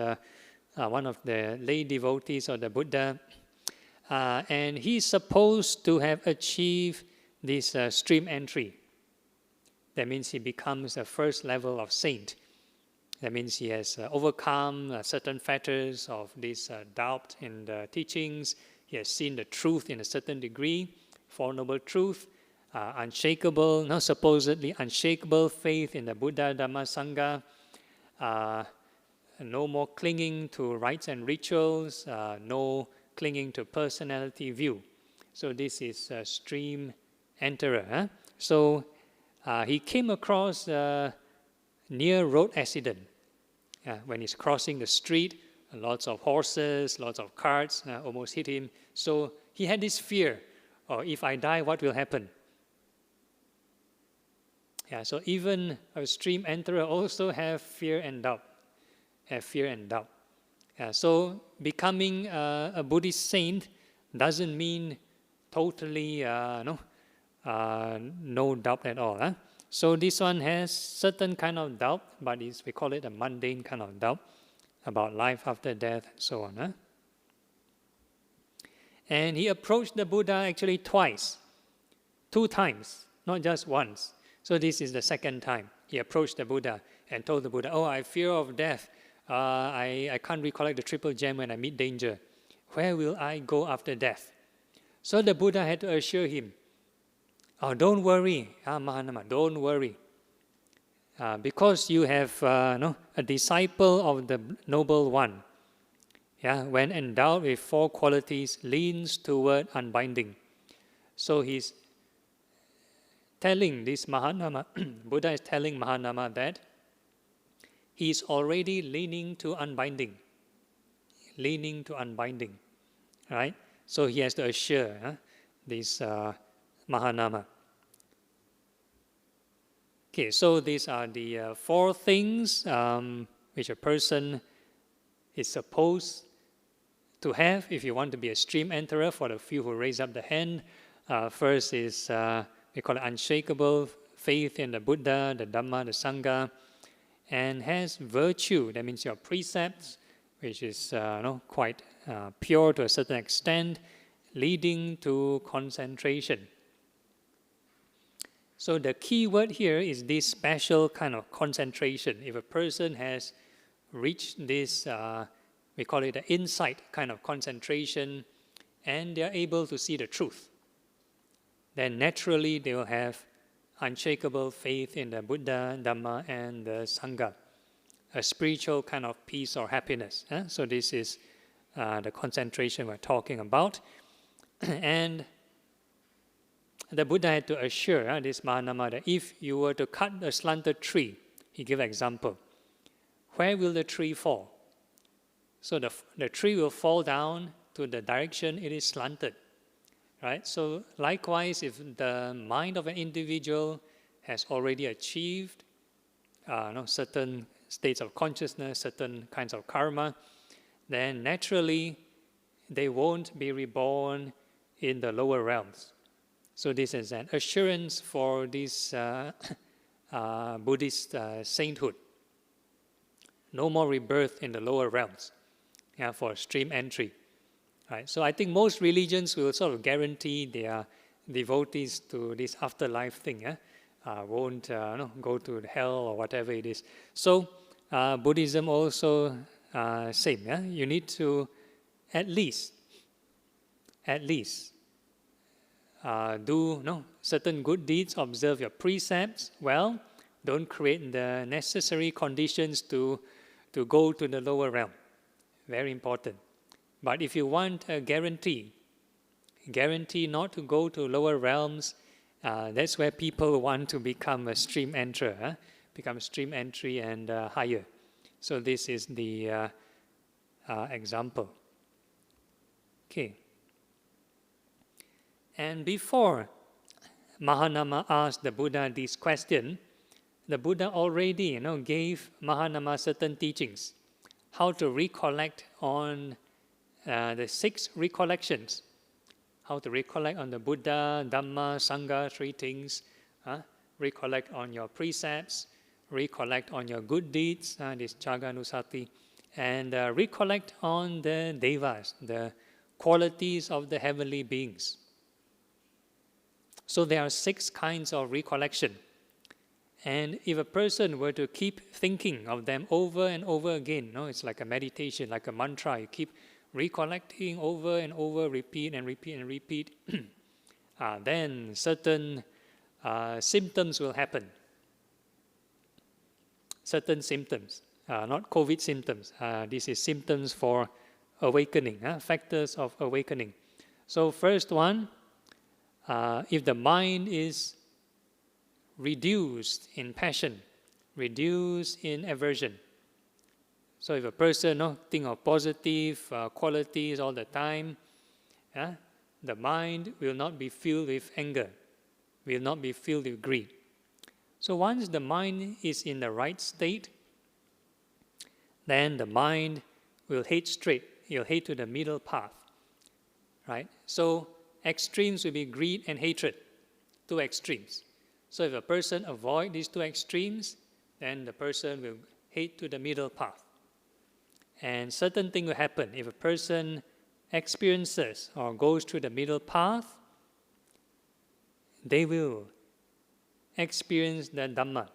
one of the lay devotees of the Buddha, and he's supposed to have achieved this stream entry. That means he becomes the first level of saint. That means he has overcome certain factors of this doubt in the teachings. He has seen the truth in a certain degree, Four Noble Truth, unshakable, supposedly unshakable faith in the Buddha, Dhamma, Sangha, no more clinging to rites and rituals, no clinging to personality view. So this is a stream enterer. So he came across a near road accident. When he's crossing the street, lots of horses, lots of carts almost hit him. So he had this fear, if I die, what will happen? So even a stream enterer also have fear and doubt. So becoming a Buddhist saint doesn't mean totally no doubt at all. So this one has certain kind of doubt, but we call it a mundane kind of doubt about life after death and so on. And he approached the Buddha actually twice, 2 times, not just once. So this is the second time. He approached the Buddha and told the Buddha, I fear of death. I can't recollect the triple gem when I meet danger. Where will I go after death? So the Buddha had to assure him, don't worry, Mahanama, don't worry. Because you have a disciple of the Noble One, when endowed with 4 qualities, leans toward unbinding. So he's telling this Mahanama, Buddha is telling Mahanama that he is already leaning to unbinding. Right? So he has to assure this Mahanama. Okay, so these are the 4 things which a person is supposed to have if you want to be a stream enterer. For the few who raise up the hand, first is we call it unshakable faith in the Buddha, the Dhamma, the Sangha, and has virtue. That means your precepts, which is quite pure to a certain extent, leading to concentration. So the key word here is this special kind of concentration. If a person has reached this, we call it the insight kind of concentration, and they are able to see the truth, then naturally they will have unshakable faith in the Buddha, Dhamma, and the Sangha, a spiritual kind of peace or happiness. So this is the concentration we're talking about. And the Buddha had to assure this Mahanama that if you were to cut a slanted tree, he gave an example, where will the tree fall? So the tree will fall down to the direction it is slanted. Right? So likewise, if the mind of an individual has already achieved certain states of consciousness, certain kinds of karma, then naturally they won't be reborn in the lower realms. So this is an assurance for this Buddhist sainthood. No more rebirth in the lower realms, for stream entry. Right? So I think most religions will sort of guarantee their devotees to this afterlife thing. Won't go to hell or whatever it is. So Buddhism also same. You need to at least do certain good deeds, observe your precepts well, don't create the necessary conditions to go to the lower realm. Very important. But if you want a guarantee not to go to lower realms, that's where people want to become a stream enterer, become stream entry and higher. So this is the example. Okay. And before Mahanama asked the Buddha this question, the Buddha already gave Mahanama certain teachings, how to recollect on the 6 recollections, how to recollect on the Buddha, Dhamma, Sangha, 3 things, recollect on your precepts, recollect on your good deeds, this Chaganusati, and recollect on the devas, the qualities of the heavenly beings. So there are 6 kinds of recollection. And if a person were to keep thinking of them over and over again, it's like a meditation, like a mantra, you keep recollecting over and over, repeat and repeat and repeat, then certain symptoms will happen. Certain symptoms, not COVID symptoms. This is symptoms for awakening, factors of awakening. So first one, if the mind is reduced in passion, reduced in aversion. So if a person think of positive qualities all the time, the mind will not be filled with anger, will not be filled with greed. So once the mind is in the right state, then the mind will head straight, you'll head to the middle path. Right? So extremes will be greed and hatred, 2 extremes. So if a person avoids these 2 extremes, then the person will head to the middle path. And certain thing will happen. If a person experiences or goes through the middle path, they will experience the Dhamma.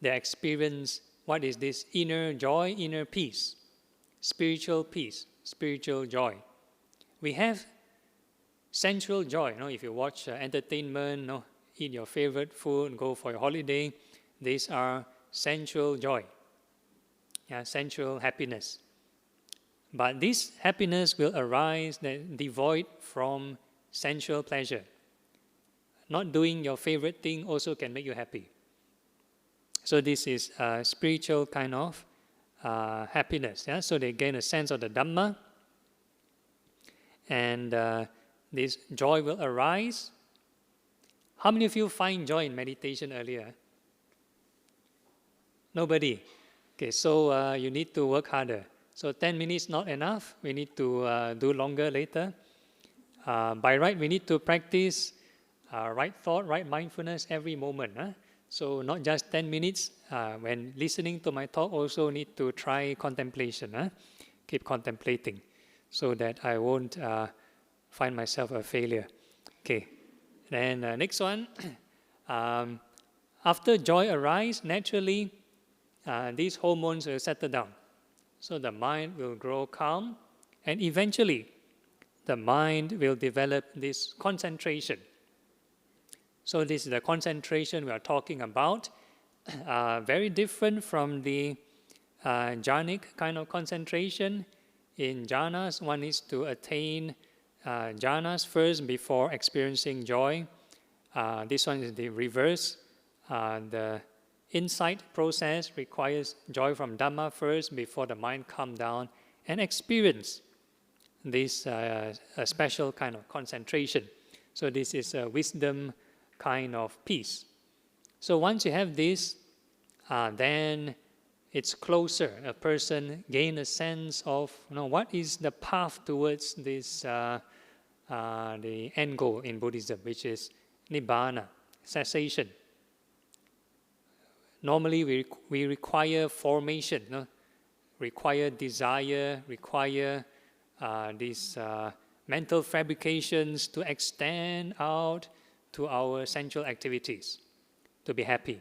They experience what is this inner joy, inner peace, spiritual joy. We have sensual joy. If you watch entertainment, eat your favorite food, go for your holiday, these are sensual joy, sensual happiness. But this happiness will arise devoid from sensual pleasure. Not doing your favorite thing also can make you happy. So this is a spiritual kind of happiness. So they gain a sense of the Dhamma, and this joy will arise. How many of you find joy in meditation earlier? Nobody. Okay, so you need to work harder. So 10 minutes not enough. We need to do longer later. By right, we need to practice right thought, right mindfulness every moment. So not just 10 minutes. When listening to my talk, also need to try contemplation. Keep contemplating so that I won't find myself a failure. Okay, then next one. After joy arises, naturally, these hormones will settle down. So the mind will grow calm, and eventually, the mind will develop this concentration. So this is the concentration we are talking about. Very different from the jhanic kind of concentration. In jhanas, one is to attain jhanas first before experiencing joy. This one is the reverse. The insight process requires joy from Dhamma first before the mind calms down and experience this a special kind of concentration. So this is a wisdom kind of peace. So once you have this, then it's closer. A person gain a sense of what is the path towards this, the end goal in Buddhism, which is nibbana, cessation. Normally we require formation, require desire, require these mental fabrications to extend out to our sensual activities to be happy.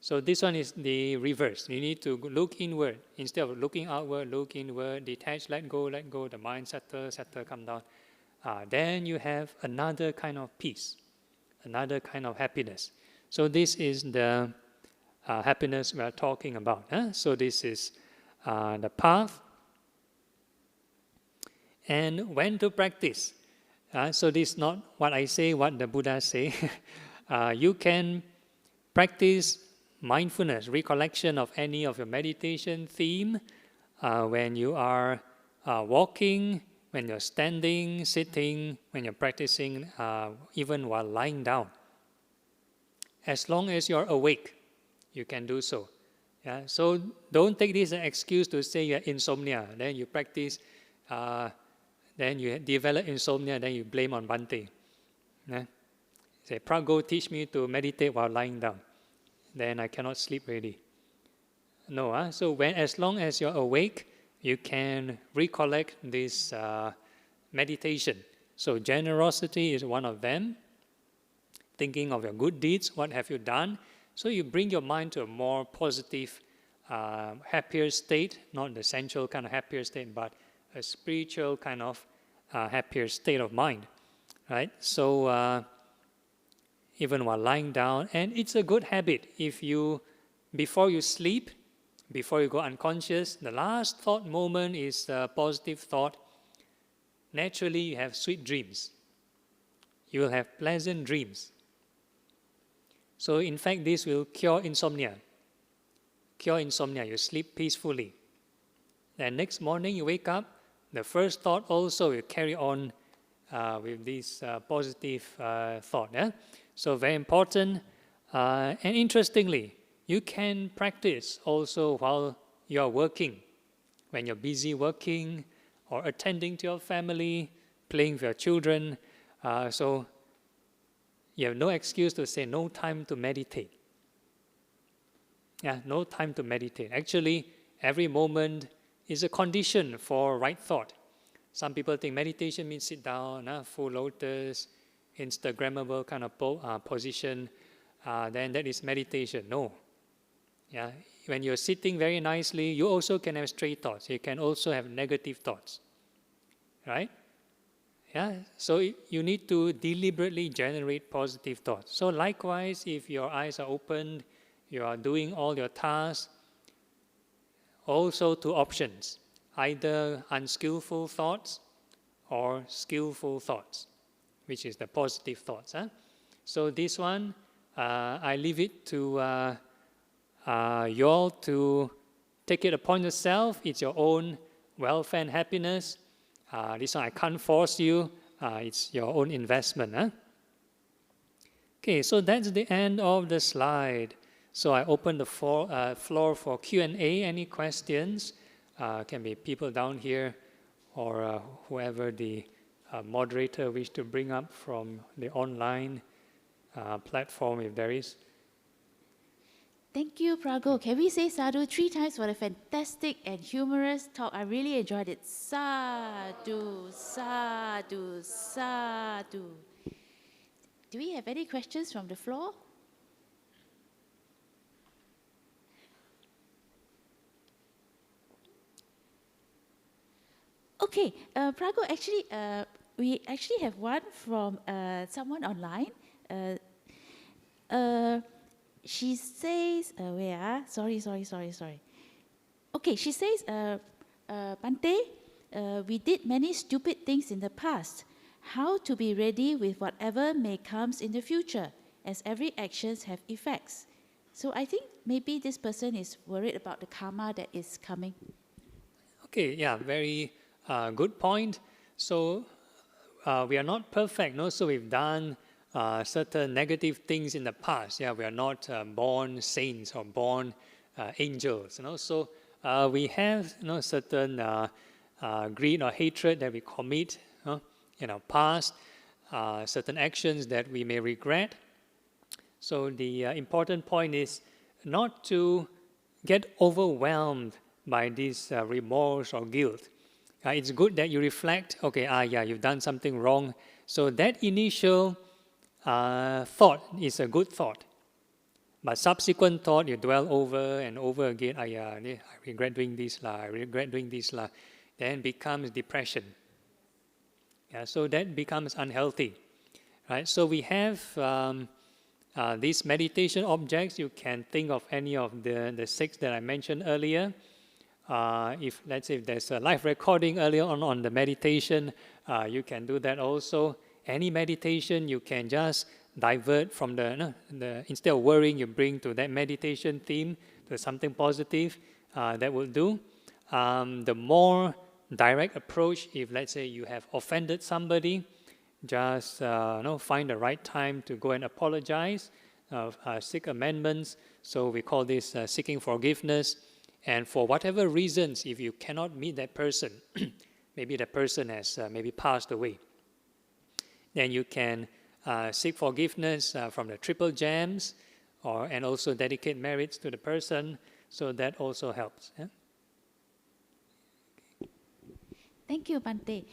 So this one is the reverse. You need to look inward. Instead of looking outward, look inward, detach, let go, the mind settle, come down. Then you have another kind of peace, another kind of happiness. So this is the happiness we are talking about. So this is the path. And when to practice. So this is not what I say, what the Buddha say. You can practice mindfulness, recollection of any of your meditation theme when you are walking, when you're standing, sitting, when you're practicing, even while lying down. As long as you're awake, you can do so. Yeah? So don't take this as an excuse to say you have insomnia. Then you practice, then you develop insomnia, then you blame on Bhante. Yeah? Say, Phra Goh teach me to meditate while lying down. Then I cannot sleep really. No, so as long as you're awake, you can recollect this meditation. So generosity is one of them. Thinking of your good deeds, what have you done? So you bring your mind to a more positive, happier state, not the sensual kind of happier state, but a spiritual kind of happier state of mind, right? So even while lying down, and it's a good habit. If you, before you sleep, before you go unconscious, the last thought moment is a positive thought. Naturally, you have sweet dreams. You will have pleasant dreams. So in fact, this will cure insomnia. Cure insomnia, you sleep peacefully. Then next morning you wake up, the first thought also will carry on with this positive thought. Yeah? So very important. And interestingly, you can practice also while you are working. When you're busy working or attending to your family, playing with your children. So you have no excuse to say no time to meditate. Yeah, no time to meditate. Actually, every moment is a condition for right thought. Some people think meditation means sit down, full lotus, Instagrammable kind of position, then that is meditation. No. Yeah. When you're sitting very nicely, you also can have stray thoughts. You can also have negative thoughts. Right? Yeah. So you need to deliberately generate positive thoughts. So likewise, if your eyes are opened, you are doing all your tasks, also two options, either unskillful thoughts or skillful thoughts, which is the positive thoughts. So this one, I leave it to you all to take it upon yourself. It's your own welfare and happiness. This one I can't force you. It's your own investment. Okay, so that's the end of the slide. So I open the floor for Q&A. Any questions? Can be people down here or whoever the moderator wish to bring up from the online platform if there is. Thank you, Phra Goh. Can we say sadhu 3 times for a fantastic and humorous talk? I really enjoyed it. Sadhu, sadhu, sadhu. Do we have any questions from the floor? Okay, Phra Goh, actually, we actually have one from someone online. She says, sorry. Okay, she says, Bhante, we did many stupid things in the past. How to be ready with whatever may comes in the future, as every actions have effects. So I think maybe this person is worried about the karma that is coming. Okay, yeah, very good point. So we are not perfect, no? So we've done certain negative things in the past. Yeah, we are not born saints or born angels. So we have certain greed or hatred that we commit in our past, certain actions that we may regret. So the important point is not to get overwhelmed by this remorse or guilt. It's good that you reflect, okay, yeah, you've done something wrong. So that initial thought is a good thought. But subsequent thought, you dwell over and over again, I regret doing this, I regret doing this, then becomes depression. Yeah, so that becomes unhealthy. Right? So we have these meditation objects. You can think of any of the 6 that I mentioned earlier. If let's say if there's a live recording earlier on the meditation, you can do that also. Any meditation, you can just divert from the instead of worrying, you bring to that meditation theme to something positive. That will do. The more direct approach, if let's say you have offended somebody, just find the right time to go and apologize, seek amendments. So we call this seeking forgiveness. And for whatever reasons, if you cannot meet that person, maybe the person has maybe passed away, then you can seek forgiveness from the triple gems, and also dedicate merits to the person. So that also helps. Yeah? Thank you, Bante.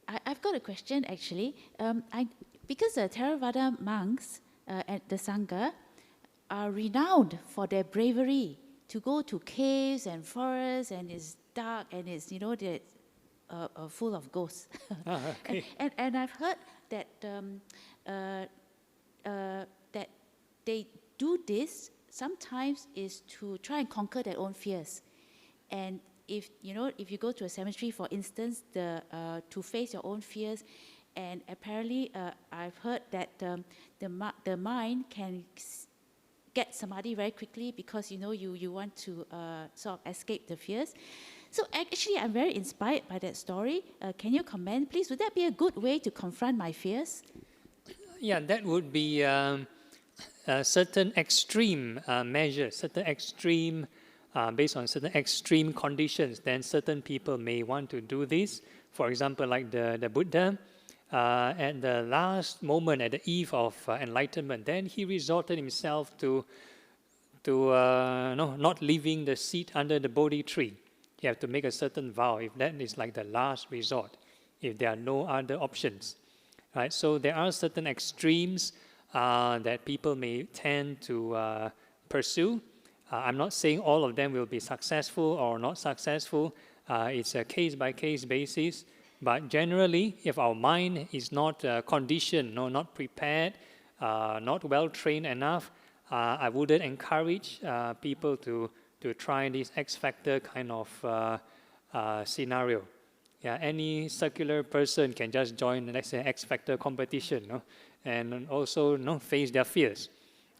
I've got a question actually. Because the Theravada monks at the Sangha are renowned for their bravery to go to caves and forests, and it's dark and it's they're full of ghosts. Okay. and I've heard that that they do this sometimes is to try and conquer their own fears. And if you go to a cemetery, for instance, to face your own fears, and apparently I've heard that the mind can get samadhi very quickly because you want to sort of escape the fears. So actually, I'm very inspired by that story. Can you comment, please? Would that be a good way to confront my fears? Yeah, that would be certain extreme measures, certain extreme. Based on certain extreme conditions, then certain people may want to do this. For example, like the Buddha, at the last moment, at the eve of enlightenment, then he resorted himself to not leaving the seat under the Bodhi tree. You have to make a certain vow, if that is like the last resort, if there are no other options. Right? So there are certain extremes that people may tend to pursue. I'm not saying all of them will be successful or not successful. It's a case-by-case basis. But generally, if our mind is not conditioned, not prepared, not well-trained enough, I wouldn't encourage people to try this X-factor kind of scenario. Yeah, any secular person can just join, let's say, X-factor competition, and also face their fears.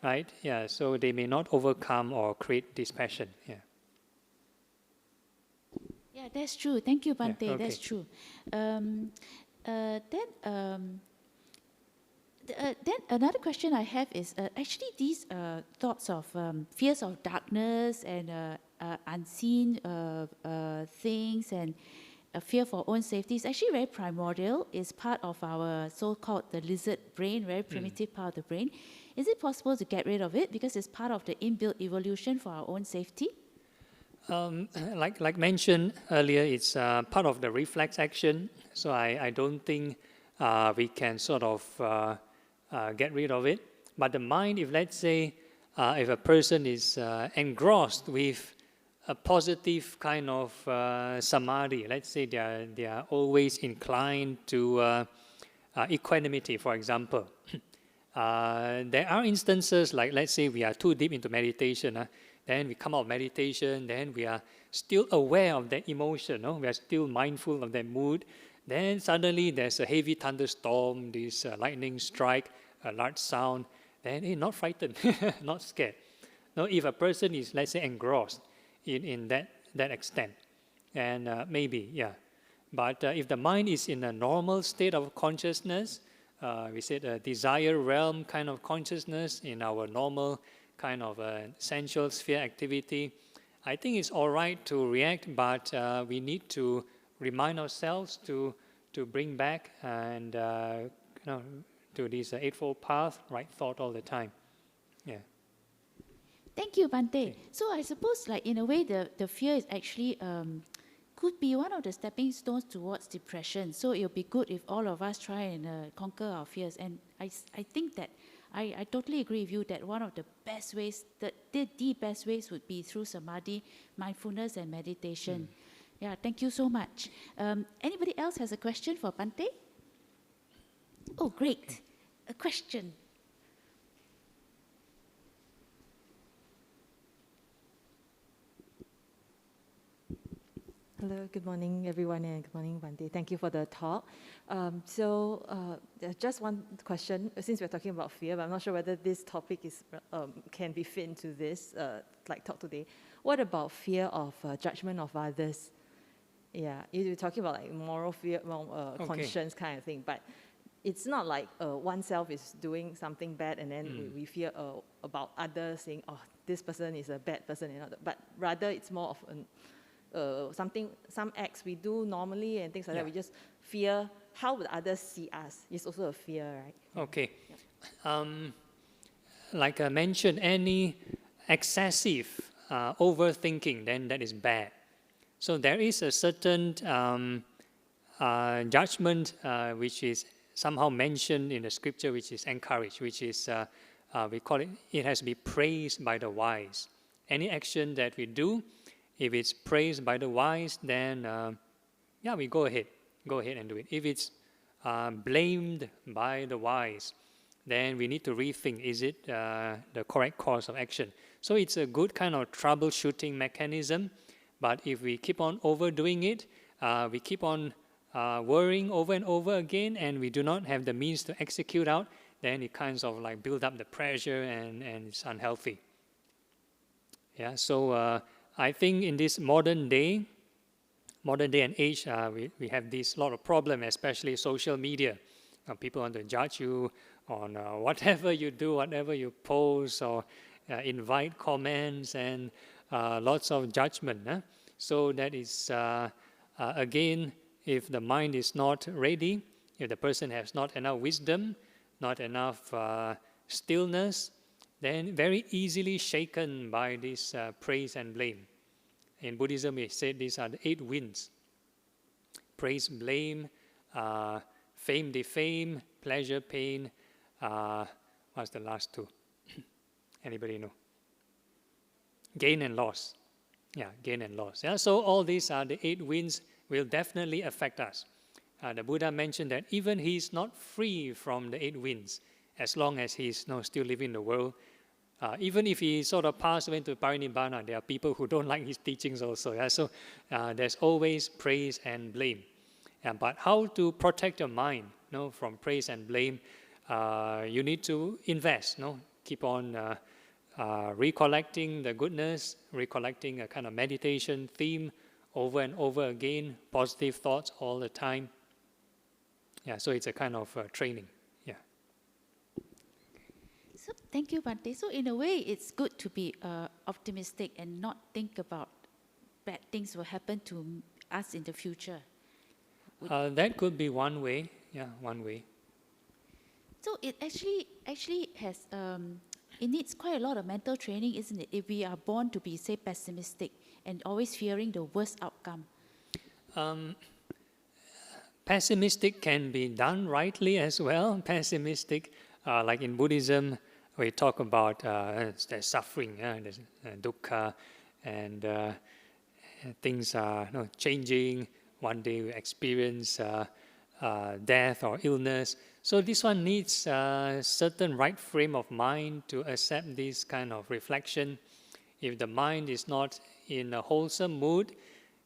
Right? Yeah. So they may not overcome or create this passion. Yeah. Yeah, that's true. Thank you, Bante. Yeah, okay. That's true. Then another question I have is actually these thoughts of fears of darkness and unseen things and a fear for own safety is actually very primordial. It's part of our so-called the lizard brain, very primitive part of the brain. Is it possible to get rid of it because it's part of the inbuilt evolution for our own safety? Like mentioned earlier, it's part of the reflex action. So I don't think we can sort of get rid of it. But the mind, if let's say, if a person is engrossed with a positive kind of samadhi, let's say they are always inclined to equanimity, for example. There are instances like, let's say we are too deep into meditation, then we come out of meditation, then we are still aware of that emotion, we are still mindful of that mood. Then suddenly there's a heavy thunderstorm, this lightning strike, a large sound, then not frightened, not scared. Now, if a person is, let's say, engrossed in that extent, and maybe, yeah. But if the mind is in a normal state of consciousness, we said a desire realm kind of consciousness in our normal kind of sensual sphere activity, I think it's all right to react, but we need to remind ourselves to bring back and to this Eightfold Path, right thought all the time. Yeah. Thank you, Bante. Okay. So I suppose, like in a way, the fear is actually could be one of the stepping stones towards depression. So it would be good if all of us try and conquer our fears. And I think that I totally agree with you that one of the best ways, the best ways would be through samadhi, mindfulness, and meditation. Yeah, thank you so much. Anybody else has a question for Bante? Oh, great. A question. Hello, good morning, everyone, and good morning, Bante. Thank you for the talk. There's just one question, since we're talking about fear, but I'm not sure whether this topic can be fit into this talk today. What about fear of judgment of others? Yeah, you're talking about like moral fear, conscience kind of thing, but it's not like oneself is doing something bad and then we fear about others saying, oh, this person is a bad person, but rather it's more of some acts we do normally and things like that. We just fear how would others see us. It's also a fear, right? Okay. Like I mentioned, any excessive overthinking, then that is bad. So there is a certain judgment which is somehow mentioned in the scripture, which is encouraged, which is, we call it has to be praised by the wise. Any action that we do, if it's praised by the wise, then we go ahead and do it. If it's blamed by the wise, then we need to rethink, is it the correct course of action? So it's a good kind of troubleshooting mechanism, but if we keep on overdoing it, we keep on worrying over and over again, and we do not have the means to execute out, then it kind of like build up the pressure and it's unhealthy. Yeah, so I think in this modern day and age, we have this lot of problem, especially social media. People want to judge you on whatever you do, whatever you post, or invite comments and lots of judgment. So that is, again, if the mind is not ready, if the person has not enough wisdom, not enough stillness, then very easily shaken by this praise and blame. In Buddhism, we say these are the 8 winds: praise, blame, fame, defame, pleasure, pain. What's the last 2? Anybody know? Gain and loss. Yeah, gain and loss. Yeah, so all these are the 8 winds will definitely affect us. The Buddha mentioned that even he's not free from the 8 winds, as long as he's still living in the world. Even if he sort of passed away to Parinibbana, there are people who don't like his teachings also. Yeah? So there's always praise and blame. But how to protect your mind from praise and blame? You need to invest. Keep on recollecting the goodness, recollecting a kind of meditation theme over and over again, positive thoughts all the time. Yeah, so it's a kind of training. Yeah. So thank you, Bante. So in a way, it's good to be optimistic and not think about bad things will happen to us in the future. That could be one way. Yeah, one way. So it actually has, it needs quite a lot of mental training, isn't it? If we are born to be, say, pessimistic and always fearing the worst outcome. Pessimistic can be done rightly as well. Pessimistic, like in Buddhism, we talk about there's suffering, there's dukkha, and things are changing. One day we experience death or illness. So this one needs a certain right frame of mind to accept this kind of reflection. If the mind is not in a wholesome mood,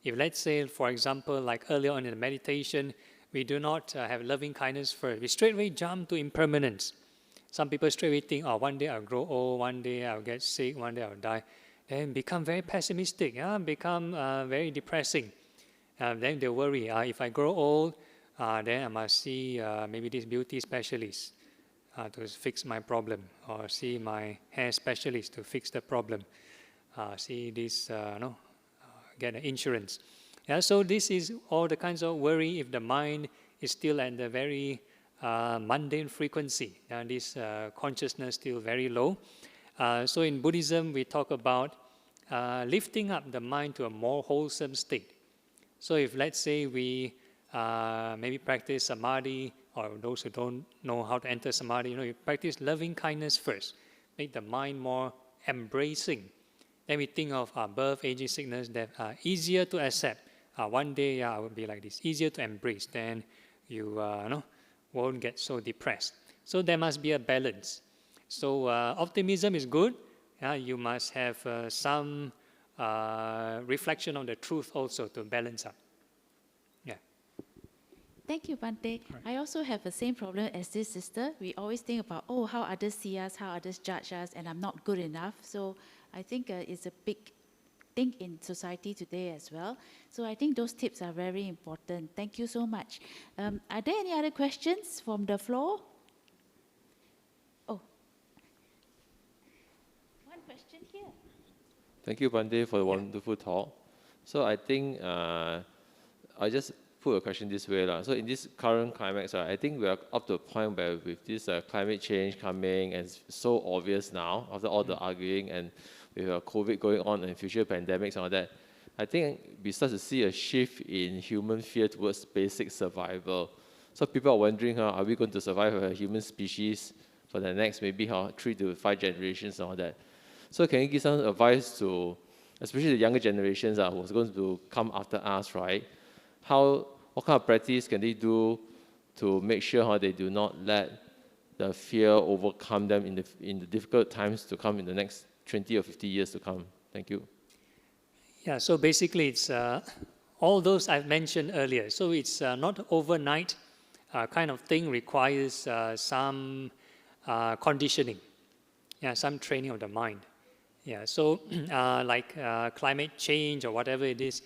if let's say, for example, like earlier on in the meditation, we do not have loving kindness first, we straightway jump to impermanence. Some people straightway think, one day I'll grow old, one day I'll get sick, one day I'll die. Then become very pessimistic, become very depressing. Then they worry, if I grow old, then I must see maybe this beauty specialist to fix my problem, or see my hair specialist to fix the problem, see this, get an insurance. Yeah, so this is all the kinds of worry if the mind is still at the very mundane frequency, and this consciousness still very low. So in Buddhism, we talk about lifting up the mind to a more wholesome state. So if, let's say, we maybe practice samadhi, or those who don't know how to enter samadhi, you practice loving kindness first, make the mind more embracing. Then we think of birth, aging, sickness that are easier to accept. One day I will be like this, easier to embrace. Then you won't get so depressed. So there must be a balance. So optimism is good. You must have some reflection on the truth also to balance up. Yeah. Thank you, Bhante. I also have the same problem as this sister. We always think about, how others see us, how others judge us, and I'm not good enough. So I think it's a big thing in society today as well. So I think those tips are very important. Thank you so much. Are there any other questions from the floor? Oh, one question here. Thank you, Bhante, for the wonderful talk. So I think I just put a question this way. So in this current climax, I think we are up to a point where with this climate change coming, and it's so obvious now after all the arguing, and with COVID going on and future pandemics and all that, I think we start to see a shift in human fear towards basic survival. So people are wondering, are we going to survive as a human species for the next maybe 3 to 5 generations and all that? So can you give some advice to, especially the younger generations who's going to come after us, right? What kind of practice can they do to make sure they do not let the fear overcome them in the difficult times to come in the next 20 or 50 years to come? Thank you. Yeah, so basically it's all those I've mentioned earlier. So it's not overnight kind of thing, requires some conditioning, some training of the mind. Yeah, so like climate change or whatever it is,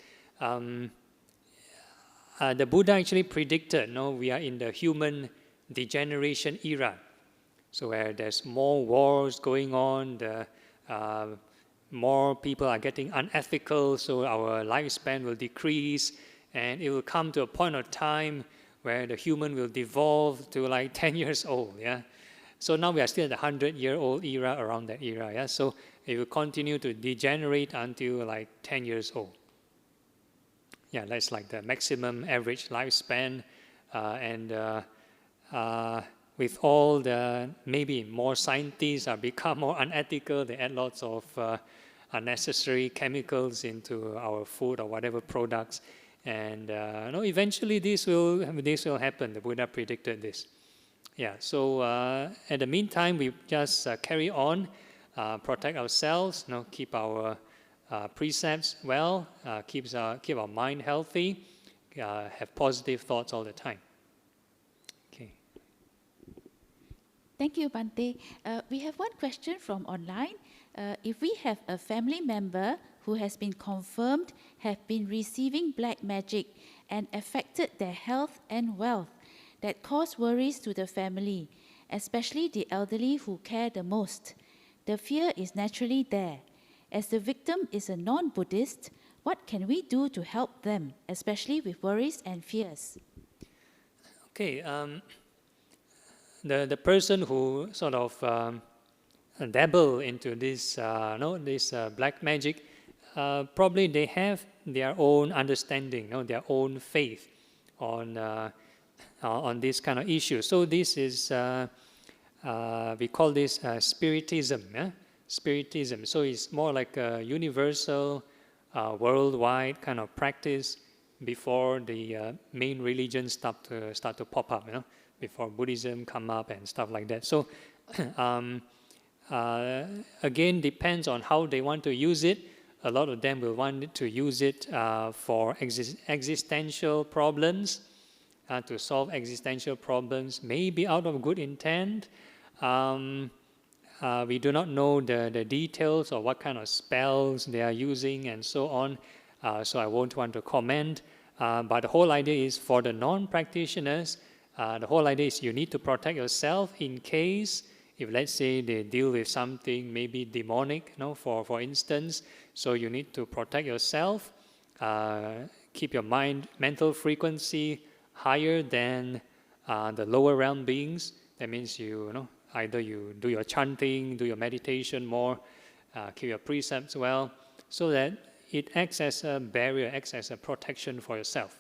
the Buddha actually predicted, we are in the human degeneration era. So where there's more wars going on, more people are getting unethical, so our lifespan will decrease, and it will come to a point of time where the human will devolve to like 10 years old. So now we are still in the 100-year-old era, around that era. So it will continue to degenerate until like 10 years old. That's like the maximum average lifespan, and with all the, maybe more scientists are become more unethical, they add lots of unnecessary chemicals into our food or whatever products, and eventually this will happen. The Buddha predicted this. So at the meantime, we just carry on, protect ourselves, keep our precepts well, keep our mind healthy, have positive thoughts all the time. Okay. Thank you, Bhante. We have one question from online. If we have a family member who has been confirmed have been receiving black magic and affected their health and wealth, that cause worries to the family, especially the elderly who care the most, the fear is naturally there. As the victim is a non-Buddhist, what can we do to help them, especially with worries and fears? Okay, the person who sort of dabble into this, this black magic, probably they have their own understanding, their own faith on this kind of issue. So this is, we call this spiritism. Spiritism. So it's more like a universal, worldwide kind of practice before the main religions start to pop up. Before Buddhism come up and stuff like that. So again, depends on how they want to use it. A lot of them will want to use it for existential problems, to solve existential problems, maybe out of good intent. We do not know the details of what kind of spells they are using and so on, so I won't want to comment. But the whole idea is for the non-practitioners, the whole idea is you need to protect yourself in case, if let's say they deal with something maybe demonic, for instance, so you need to protect yourself, keep your mental frequency higher than the lower realm beings. That means either you do your chanting, do your meditation more, keep your precepts well, so that it acts as a barrier, acts as a protection for yourself.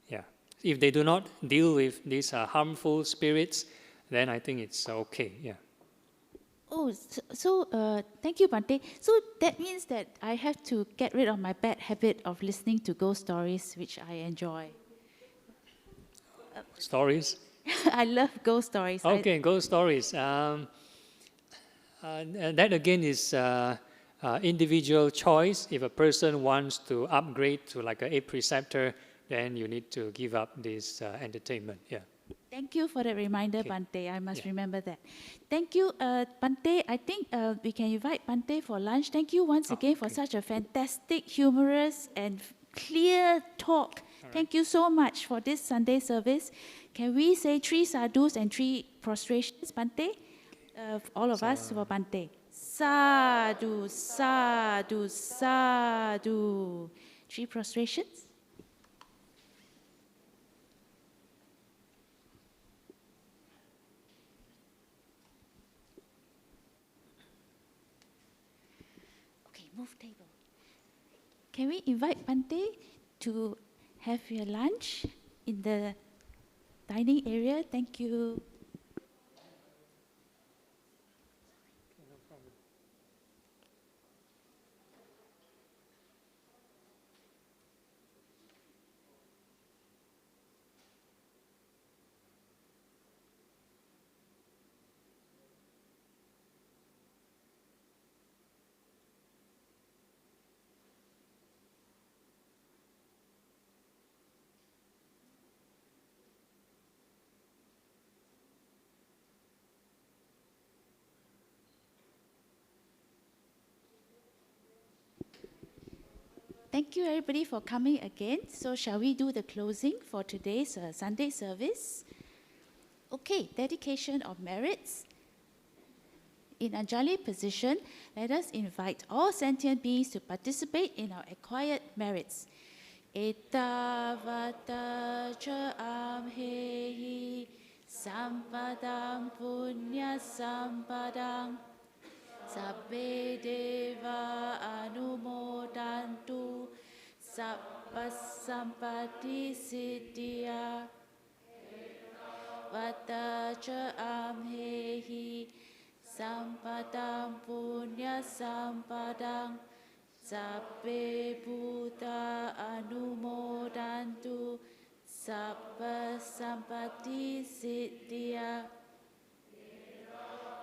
Yeah. If they do not deal with these harmful spirits, then I think it's okay. Yeah. Oh, so thank you, Bante. So that means that I have to get rid of my bad habit of listening to ghost stories, which I enjoy. Stories? I love ghost stories. Okay, ghost stories. That again is individual choice. If a person wants to upgrade to like an 8 preceptor, then you need to give up this entertainment. Yeah. Thank you for the reminder, Okay. Bante. I must remember that. Thank you, Bante. I think we can invite Bante for lunch. Thank you once again for such a fantastic, humorous, and clear talk. Thank you so much for this Sunday service. Can we say 3 sadhus and 3 prostrations, Bante? All of us for Bante. Sadhu, sadhu, sadhu. 3 prostrations. Okay, move table. Can we invite Bante to have your lunch in the dining area? Thank you. Thank you everybody for coming again. So shall we do the closing for today's Sunday service? Okay, dedication of merits. In Anjali position, let us invite all sentient beings to participate in our acquired merits. Etavata cha amhehi sampadam punya sampadam sabbe deva anumodantu sabba sampati siddhya vata cha amhehi sampadam punya sampadam sabbe bhuta anumodantu sabba sampati siddhya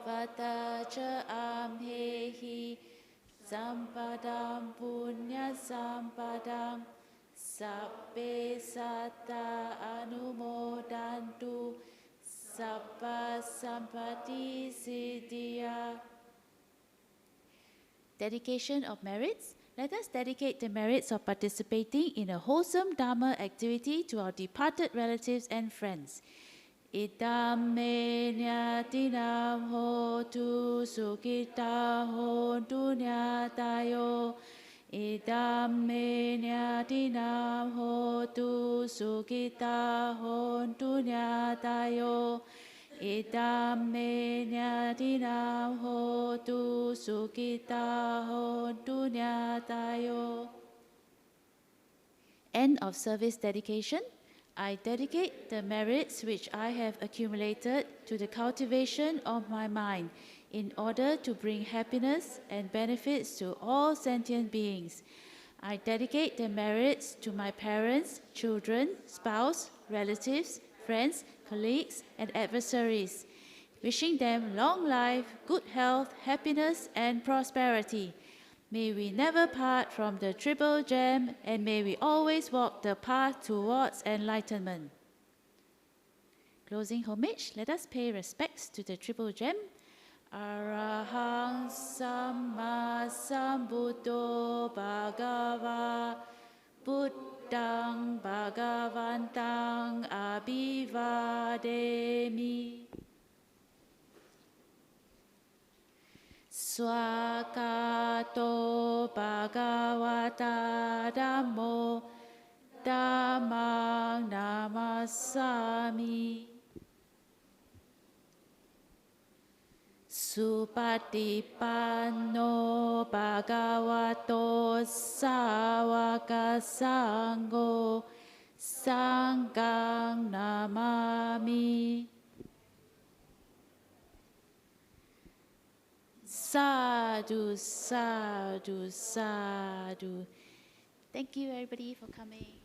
vata cha amhehi sampadam punya sampadam sabbe satta anumodantu sabba sampati siddhya. Dedication of merits. Let us dedicate the merits of participating in a wholesome Dharma activity to our departed relatives and friends. Idam me nyatinam hotu sukita hontu nyatayo. Idam me nyatinam hotu sukita hontu nyatayo. Idam me nyatinam hotu sukita hontu nyatayo. End of service dedication. I dedicate the merits which I have accumulated to the cultivation of my mind in order to bring happiness and benefits to all sentient beings. I dedicate the merits to my parents, children, spouse, relatives, friends, colleagues, and adversaries, wishing them long life, good health, happiness, and prosperity. May we never part from the Triple Gem, and may we always walk the path towards enlightenment. Closing homage, let us pay respects to the Triple Gem. Arahang Samma Sambuddho Bhagava Buddha Budang Bhagavantang Abhivademi. Swakato Bhagavata Dhammo Dhammang Namasami. Supatipanno Bhagavato Sāvaka Sangho Sanghang Namami. Sadhu, sadhu, sadhu. Thank you everybody for coming.